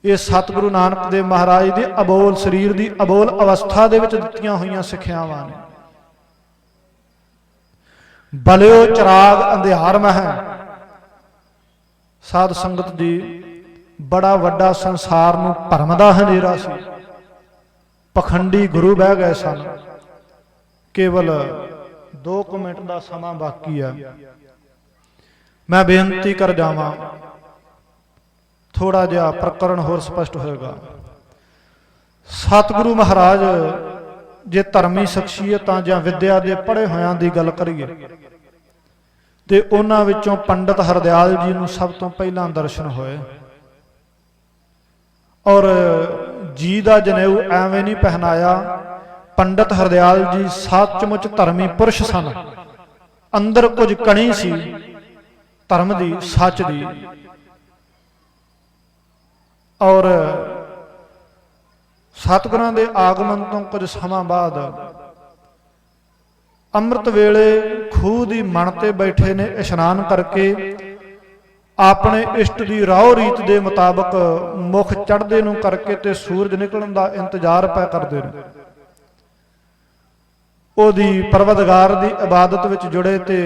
ਇਹ ਸਤਿਗੁਰੂ ਨਾਨਕ ਦੇਵ ਮਹਾਰਾਜ ਦੇ ਅਬੋਲ ਸਰੀਰ ਦੀ ਅਬੋਲ ਅਵਸਥਾ ਦੇ ਵਿੱਚ ਦਿੱਤੀਆਂ ਹੋਈਆਂ ਸਿੱਖਿਆਵਾਂ ਨੇ। ਬਲਿਓ ਚਿਰਾਗ ਅੰਧਿਆਰ ਮਹਿ। ਸਾਧ ਸੰਗਤ ਜੀ, ਬੜਾ ਵੱਡਾ ਸੰਸਾਰ ਨੂੰ ਭਰਮ ਦਾ ਹਨੇਰਾ ਸੀ। ਪਖੰਡੀ ਗੁਰੂ ਬਹਿ ਗਏ ਸਨ। ਕੇਵਲ 2 ਮਿੰਟ ਦਾ ਸਮਾਂ ਬਾਕੀ ਆ। ਮੈਂ ਬੇਨਤੀ ਕਰ ਜਾਵਾਂ, ਥੋੜਾ ਜਿਹਾ ਪ੍ਰਕਰਣ ਹੋਰ ਸਪਸ਼ਟ ਹੋਏਗਾ। ਸਤਿਗੁਰੂ ਮਹਾਰਾਜ जे धर्मी शख्सियतां जां विद्या दे पढ़े होयां दी गल करिए ते उन्हां विचों पंडित हरदयाल जी नूं सब तो पहलां दर्शन होए। और जी दा जनेऊ एवें नहीं पहनाया। पंडित हरदयाल जी सचमुच धर्मी पुरुष सन। अंदर कुछ कणी सी धर्म दी, सच दी। और सतगुरां दे आगमन तो कुछ सਮਾं बाद ਅੰਮ੍ਰਿਤ ਵੇਲੇ ਖੂਹ ਦੀ ਮਣ ਤੇ ਬੈਠੇ ਨੇ ਇਸ਼ਨਾਨ ਕਰਕੇ ਆਪਣੇ ਇਸ਼ਟ ਦੀ ਰਾਹ ਰੀਤ ਦੇ ਮੁਤਾਬਕ ਮੁਖ ਚੜ੍ਹਦੇ ਨੂੰ ਕਰਕੇ ਤੇ ਸੂਰਜ ਨਿਕਲਣ ਦਾ ਇੰਤਜ਼ਾਰ ਪੈ ਕਰਦੇ ਨੇ। ਉਹਦੀ ਪਰਵਤਗਾਰ ਦੀ ਇਬਾਦਤ ਵਿੱਚ ਜੁੜੇ ਤੇ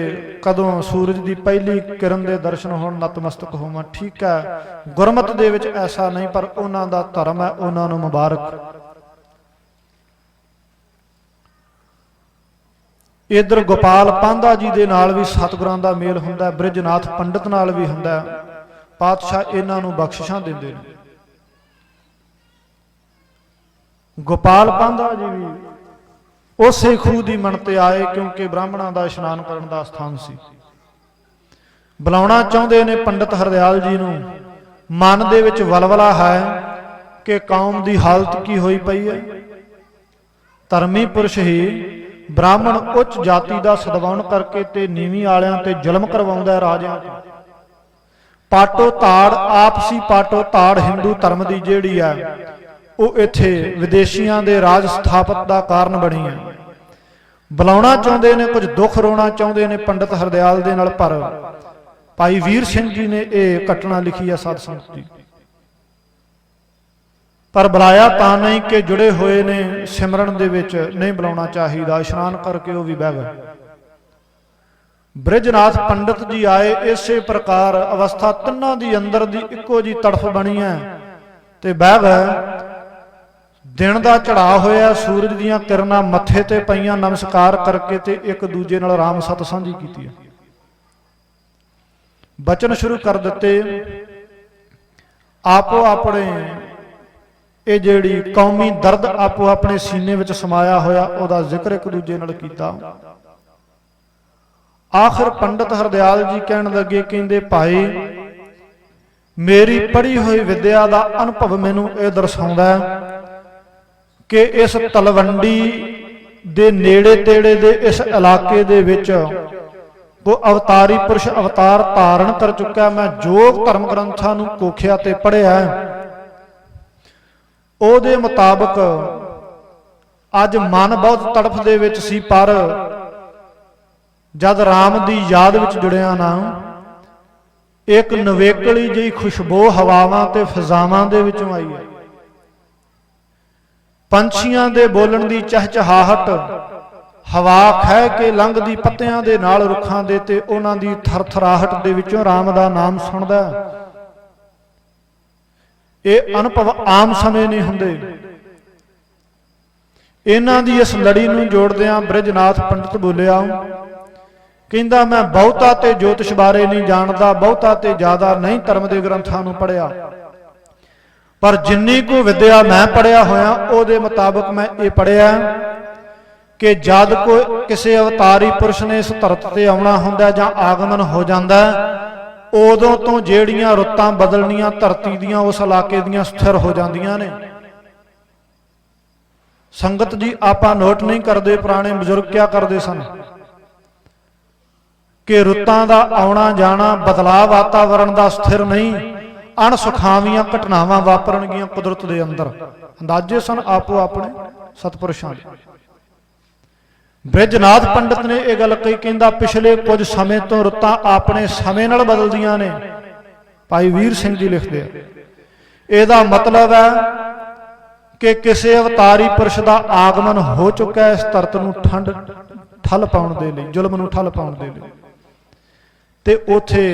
ਕਦੋਂ ਸੂਰਜ ਦੀ ਪਹਿਲੀ ਕਿਰਨ ਦੇ ਦਰਸ਼ਨ ਹੋਣ ਨਤਮਸਤਕ ਹੋਵਾਂ। ਠੀਕ ਹੈ, ਗੁਰਮਤ ਦੇ ਵਿੱਚ ਐਸਾ ਨਹੀਂ, ਪਰ ਉਹਨਾਂ ਦਾ ਧਰਮ ਹੈ, ਉਹਨਾਂ ਨੂੰ ਮੁਬਾਰਕ। इधर गोपाल पांधा जी दे नाल भी सतगुरां दा मेल हुंदा, बृजनाथ पंडित नाल भी हुंदा। पातशाह इन्हां नूं बख्शिशां दिंदे ने। गोपाल पांधा जी भी उसे खूह दी मन ते आए क्योंकि ब्राह्मणां दा इशनान करन दा स्थान सी। बुलाउणा चाहुंदे ने पंडित हरदयाल जी नूं। मन दे विच वलवला है कि कौम दी हालत की होई पई है। धर्मी पुरुष ही ब्राह्मण उच्च जाति का सदवाउण करके ते नीवी आलियां ते जुल्म करवाउंदा है राजियां। पाटो ताड़ आपसी पाटो ताड़ हिंदू धर्म की जिहड़ी है वो इत्थे विदेशियां दे राज स्थापत का कारण बनी है। बुलाउणा चाहुंदे ने, कुछ दुख रोना चाहुंदे ने पंडित हरदयाल दे नाल, पर भाई वीर सिंह जी ने यह घटना लिखी है सत संगत जी। पर बुलाया तां नहीं कि जुड़े हुए ने सिमरन दे विच नहीं बुलाउणा चाहिदा। इशनान करके वो भी बह गए। बृजनाथ पंडित जी आए। इसे प्रकार अवस्था तिन्हां दी अंदर दी इक्को जी तड़फ बनी है ते बह गए। दिन दा चढ़ा होया, सूरज दीयां किरणां मत्थे ते पईयां, नमस्कार करके ते एक दूजे नाल राम सत सांझी कीती। बचन शुरू कर दिते। आपो अपने ਇਹ ਜਿਹੜੀ ਕੌਮੀ ਦਰਦ ਆਪੋ ਆਪਣੇ ਸੀਨੇ ਵਿੱਚ ਸਮਾਇਆ ਹੋਇਆ ਉਹਦਾ ਜ਼ਿਕਰ ਇੱਕ ਦੂਜੇ ਨਾਲ ਕੀਤਾ। ਆਖਰ ਪੰਡਿਤ ਹਰਦਿਆਲ ਜੀ ਕਹਿਣ ਲੱਗੇ, ਕਹਿੰਦੇ ਭਾਈ ਮੇਰੀ ਪੜ੍ਹੀ ਹੋਈ ਵਿਦਿਆ ਦਾ ਅਨੁਭਵ ਮੈਨੂੰ ਇਹ ਦਰਸਾਉਂਦਾ ਕਿ ਇਸ ਤਲਵੰਡੀ ਦੇ ਨੇੜੇ ਤੇੜੇ ਦੇ ਇਸ ਇਲਾਕੇ ਦੇ ਵਿੱਚ ਉਹ ਅਵਤਾਰੀ ਪੁਰਸ਼ ਅਵਤਾਰ ਧਾਰਨ ਕਰ ਚੁੱਕਾ। ਮੈਂ ਜੋ ਧਰਮ ਗ੍ਰੰਥਾਂ ਨੂੰ ਕੋਖਿਆ ਤੇ ਪੜ੍ਹਿਆ ਉਹਦੇ ਮੁਤਾਬਕ ਅੱਜ ਮਨ ਬਹੁਤ ਤੜਫ ਦੇ ਵਿੱਚ ਸੀ, ਪਰ ਜਦ ਰਾਮ ਦੀ ਯਾਦ ਵਿੱਚ ਜੁੜਿਆ ਨਾ, ਇੱਕ ਨਵੇਕਲੀ ਜਿਹੀ ਖੁਸ਼ਬੂ ਹਵਾਵਾਂ ਤੇ ਫਿਜ਼ਾਵਾਂ ਦੇ ਵਿੱਚੋਂ ਆਈ ਹੈ। ਪੰਛੀਆਂ ਦੇ ਬੋਲਣ ਦੀ ਚਹਿਚਹਾਹਟ, ਹਵਾ ਖਹਿ ਕੇ ਲੰਘਦੀ ਪੱਤਿਆਂ ਦੇ ਨਾਲ ਰੁੱਖਾਂ ਦੇ, ਤੇ ਉਹਨਾਂ ਦੀ ਥਰਥਰਾਹਟ ਦੇ ਵਿੱਚੋਂ ਰਾਮ ਦਾ ਨਾਮ ਸੁਣਦਾ। ਇਹ ਅਨੁਭਵ ਆਮ ਸਮੇਂ ਨਹੀਂ ਹੁੰਦੇ। ਇਹਨਾਂ ਦੀ ਇਸ ਲੜੀ ਨੂੰ ਜੋੜਦਿਆਂ ਬ੍ਰਿਜਨਾਥ ਪੰਡਿਤ ਬੋਲਿਆ, ਕਹਿੰਦਾ ਮੈਂ ਬਹੁਤਾ ਤੇ ਜੋਤਿਸ਼ ਬਾਰੇ ਨਹੀਂ ਜਾਣਦਾ, ਬਹੁਤਾ ਤੇ ਜ਼ਿਆਦਾ ਨਹੀਂ ਧਰਮ ਦੇ ਗ੍ਰੰਥਾਂ ਨੂੰ ਪੜ੍ਹਿਆ, ਪਰ ਜਿੰਨੀ ਕੋ ਵਿਦਿਆ ਮੈਂ ਪੜ੍ਹਿਆ ਹੋਇਆ ਉਹਦੇ ਮੁਤਾਬਕ ਮੈਂ ਇਹ ਪੜ੍ਹਿਆ ਕਿ ਜਦ ਕੋਈ ਕਿਸੇ ਅਵਤਾਰੀ ਪੁਰਸ਼ ਨੇ ਇਸ ਧਰਤ ਤੇ ਆਉਣਾ ਹੁੰਦਾ ਜਾਂ ਆਗਮਨ ਹੋ ਜਾਂਦਾ, ਉਦੋਂ ਤੋਂ ਜਿਹੜੀਆਂ ਰੁੱਤਾਂ ਬਦਲਣੀਆਂ ਧਰਤੀ ਦੀਆਂ ਉਸ ਇਲਾਕੇ ਦੀਆਂ ਸਥਿਰ ਹੋ ਜਾਂਦੀਆਂ ਨੇ। ਸੰਗਤ ਜੀ ਆਪਾਂ ਨੋਟ ਨਹੀਂ ਕਰਦੇ, ਪੁਰਾਣੇ ਬਜ਼ੁਰਗ ਕਿਆ ਕਰਦੇ ਸਨ ਕਿ ਰੁੱਤਾਂ ਦਾ ਆਉਣਾ ਜਾਣਾ, ਬਦਲਾਅ ਵਾਤਾਵਰਣ ਦਾ ਸਥਿਰ ਨਹੀਂ, ਅਣਸੁਖਾਵੀਆਂ ਘਟਨਾਵਾਂ ਵਾਪਰਨਗੀਆਂ ਕੁਦਰਤ ਦੇ ਅੰਦਰ। ਅੰਦਾਜ਼ੇ ਸਨ ਆਪੋ ਆਪਣੇ ਸਤਪੁਰਸ਼ਾਂ ਦੇ। ਬ੍ਰਿਜਨਾਥ ਪੰਡਿਤ ਨੇ ਇਹ ਗੱਲ ਕਹੀ, ਕਹਿੰਦਾ ਪਿਛਲੇ ਕੁਝ ਸਮੇਂ ਤੋਂ ਰੁੱਤਾਂ ਆਪਣੇ ਸਮੇਂ ਨਾਲ ਬਦਲਦੀਆਂ ਨੇ। ਭਾਈ ਵੀਰ ਸਿੰਘ ਜੀ ਲਿਖਦੇ ਆ, ਇਹਦਾ ਮਤਲਬ ਹੈ ਕਿ ਕਿਸੇ ਅਵਤਾਰੀ ਪੁਰਸ਼ ਦਾ ਆਗਮਨ ਹੋ ਚੁੱਕਾ ਇਸ ਧਰਤ ਨੂੰ ਠੱਲ ਪਾਉਣ ਦੇ ਲਈ, ਜ਼ੁਲਮ ਨੂੰ ਠੱਲ ਪਾਉਣ ਦੇ ਲਈ। ਤੇ ਉਥੇ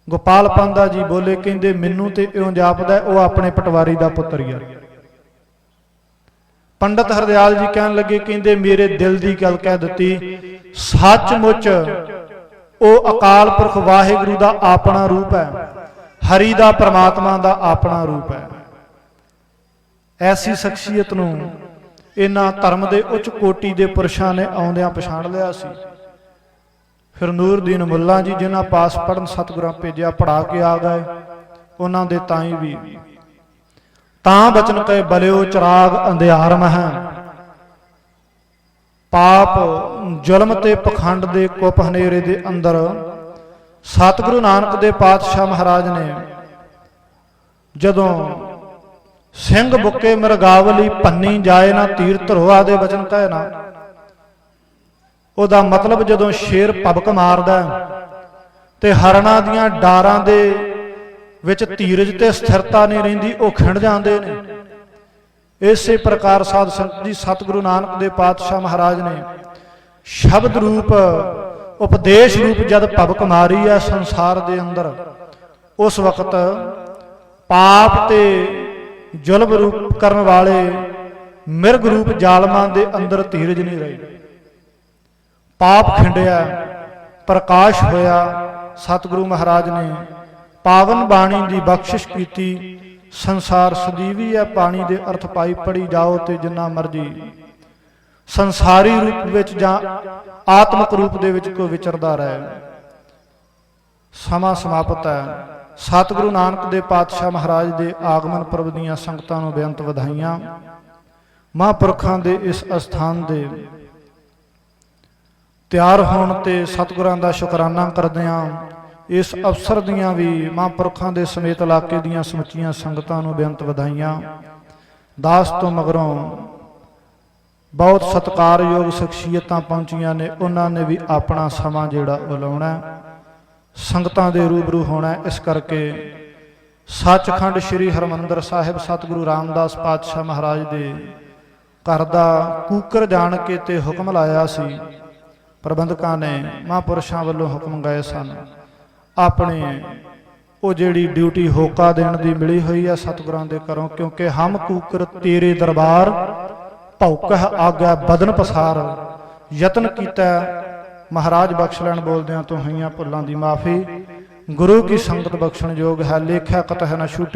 ਗੋਪਾਲ ਪਾਂਧਾ ਜੀ ਬੋਲੇ, ਕਹਿੰਦੇ ਮੈਨੂੰ ਤੇ ਇਉਂ ਜਾਪਦਾ ਉਹ ਆਪਣੇ ਪਟਵਾਰੀ ਦਾ ਪੁੱਤਰ ਹੀ ਆ। ਪੰਡਿਤ ਹਰਦਿਆਲ ਜੀ ਕਹਿਣ ਲੱਗੇ, ਕਹਿੰਦੇ ਮੇਰੇ ਦਿਲ ਦੀ ਗੱਲ ਕਹਿ ਦਿੱਤੀ, ਸੱਚਮੁੱਚ ਉਹ ਅਕਾਲ ਪੁਰਖ ਵਾਹਿਗੁਰੂ ਦਾ ਆਪਣਾ ਰੂਪ ਹੈ, ਹਰੀ ਦਾ ਪਰਮਾਤਮਾ ਦਾ ਆਪਣਾ ਰੂਪ ਹੈ। ਐਸੀ ਸ਼ਖਸੀਅਤ ਨੂੰ ਇਹਨਾਂ ਧਰਮ ਦੇ ਉੱਚ ਕੋਟੀ ਦੇ ਪੁਰਸ਼ਾਂ ਨੇ ਆਉਂਦਿਆਂ ਪਛਾਣ ਲਿਆ ਸੀ। ਫਿਰ ਨੂਰਦੀਨ ਮੁੱਲਾ ਜੀ ਜਿਨ੍ਹਾਂ ਪਾਸ ਪੜਨ ਸਤਿਗੁਰਾਂ ਭੇਜਿਆ, ਪੜ੍ਹਾ ਕੇ ਆ ਗਏ। ਉਹਨਾਂ ਦੇ ਤਾਈ ਵੀ ਤਾਂ ਬਚਨ ਕਹੇ ਬਲਿਓ ਚਿਰਾਗ ਅੰਧਿਆਰ ਮਹਿ, ਪਾਪ ਜ਼ੁਲਮ ਤੇ ਪਖੰਡ ਦੇ ਕੁਪ ਹਨੇਰੇ ਦੇ ਅੰਦਰ ਸਤਿਗੁਰੂ ਨਾਨਕ ਦੇ ਪਾਤਸ਼ਾਹ ਮਹਾਰਾਜ ਨੇ ਜਦੋਂ ਸਿੰਘ ਬੁੱਕੇ ਮਰਗਾਵਲੀ ਪੰਨੀ ਜਾਏ ਨਾ ਤੀਰ ਧਰੋਆ ਦੇ ਬਚਨ ਕਹੇ ਨਾ, ਉਹਦਾ ਮਤਲਬ ਜਦੋਂ ਸ਼ੇਰ ਭਬਕ ਮਾਰਦਾ ਤੇ ਹਰਨਾਂ ਦੀਆਂ ਡਾਰਾਂ ਦੇ ਵਿੱਚ ਧੀਰਜ ਤੇ ਸਥਿਰਤਾ ਨਹੀਂ ਰਹਿੰਦੀ, ਉਹ ਖਿੰਡ ਜਾਂਦੇ ਨੇ। ਇਸੇ ਪ੍ਰਕਾਰ ਸਾਧ ਸੰਗਤ ਜੀ ਸਤਿਗੁਰੂ ਨਾਨਕ ਦੇ ਪਾਤਸ਼ਾਹ ਮਹਾਰਾਜ ਨੇ ਸ਼ਬਦ ਰੂਪ ਉਪਦੇਸ਼ ਰੂਪ ਜਦ ਭਬਕ ਮਾਰੀ ਹੈ ਸੰਸਾਰ ਦੇ ਅੰਦਰ, ਉਸ ਵਕਤ ਪਾਪ ਤੇ ਜ਼ੁਲਮ ਰੂਪ ਕਰਨ ਵਾਲੇ ਮਿਰਗ ਰੂਪ ਜ਼ਾਲਮਾਂ ਦੇ ਅੰਦਰ ਧੀਰਜ ਨਹੀਂ ਰਹੀ। ਪਾਪ ਖਿੰਡਿਆ, ਪ੍ਰਕਾਸ਼ ਹੋਇਆ। ਸਤਿਗੁਰੂ ਮਹਾਰਾਜ ਨੇ ਪਾਵਨ ਬਾਣੀ ਦੀ ਬਖਸ਼ਿਸ਼ ਕੀਤੀ। ਸੰਸਾਰ ਸਦੀਵੀ ਹੈ ਪਾਣੀ ਦੇ ਅਰਥ ਪਾਈ ਪੜੀ ਜਾਓ ਤੇ ਜਿੰਨਾ ਮਰਜੀ ਸੰਸਾਰੀ ਰੂਪ ਵਿੱਚ ਜਾਂ ਆਤਮਿਕ ਰੂਪ ਦੇ ਵਿੱਚ ਕੋਈ ਵਿਚਰਦਾ ਰਹੇ। ਸਮਾਂ ਸਮਾਪਤ ਹੈ। ਸਤਿਗੁਰੂ ਨਾਨਕ ਦੇ ਪਾਤਸ਼ਾਹ ਮਹਾਰਾਜ ਦੇ ਆਗਮਨ ਪੁਰਬ ਦੀਆਂ ਸੰਗਤਾਂ ਨੂੰ ਬੇਅੰਤ ਵਧਾਈਆਂ। ਮਹਾਂਪੁਰਖਾਂ ਦੇ ਇਸ ਅਸਥਾਨ ਦੇ ਤਿਆਰ ਹੋਣ ਤੇ ਸਤਿਗੁਰਾਂ ਦਾ ਸ਼ੁਕਰਾਨਾ ਕਰਦੇ ਹਾਂ। ਇਸ ਅਵਸਰ ਦੀਆਂ ਵੀ ਮਹਾਂਪੁਰਖਾਂ ਦੇ ਸਮੇਤ ਇਲਾਕੇ ਦੀਆਂ ਸਮੁੱਚੀਆਂ ਸੰਗਤਾਂ ਨੂੰ ਬੇਅੰਤ ਵਧਾਈਆਂ। ਦਾਸ ਤੋਂ ਮਗਰੋਂ ਬਹੁਤ ਸਤਿਕਾਰਯੋਗ ਸ਼ਖਸੀਅਤਾਂ ਪਹੁੰਚੀਆਂ ਨੇ, ਉਹਨਾਂ ਨੇ ਵੀ ਆਪਣਾ ਸਮਾਂ ਜਿਹੜਾ ਉਹ ਲਾਉਣਾ, ਸੰਗਤਾਂ ਦੇ ਰੂਬਰੂ ਹੋਣਾ। ਇਸ ਕਰਕੇ ਸੱਚਖੰਡ ਸ੍ਰੀ ਹਰਿਮੰਦਰ ਸਾਹਿਬ ਸਤਿਗੁਰੂ ਰਾਮਦਾਸ ਪਾਤਸ਼ਾਹ ਮਹਾਰਾਜ ਦੇ ਘਰ ਦਾ ਕੂਕਰ ਜਾਣ ਕੇ ਤੇ ਹੁਕਮ ਲਾਇਆ ਸੀ। ਪ੍ਰਬੰਧਕਾਂ ਨੇ ਮਹਾਂਪੁਰਸ਼ਾਂ ਵੱਲੋਂ ਹੁਕਮ ਗਏ ਸਨ, ਆਪਣੇ ਉਹ ਜਿਹੜੀ ਡਿਊਟੀ ਹੋਕਾ ਦੇਣ ਦੀ ਮਿਲੀ ਹੋਈ ਹੈ ਸਤਿਗੁਰਾਂ ਦੇ ਘਰੋਂ, ਕਿਉਂਕਿ ਹਮ ਕੂਕਰ ਤੇਰੇ ਦਰਬਾਰ ਭੌਕਹ ਆਗਾ ਬਦਨ ਪਸਾਰ। ਯਤਨ ਕੀਤਾ, ਮਹਾਰਾਜ ਬਖਸ਼ ਲੈਣ, ਬੋਲਦਿਆਂ ਤੋਂ ਹੋਈਆਂ ਭੁੱਲਾਂ ਦੀ ਮਾਫੀ। ਗੁਰੂ ਕੀ ਸੰਗਤ ਬਖਸ਼ਣ ਯੋਗ ਹੈ, ਲੇਖਿਆ ਕਤਹਿ ਨਾ ਛੂਟੀ।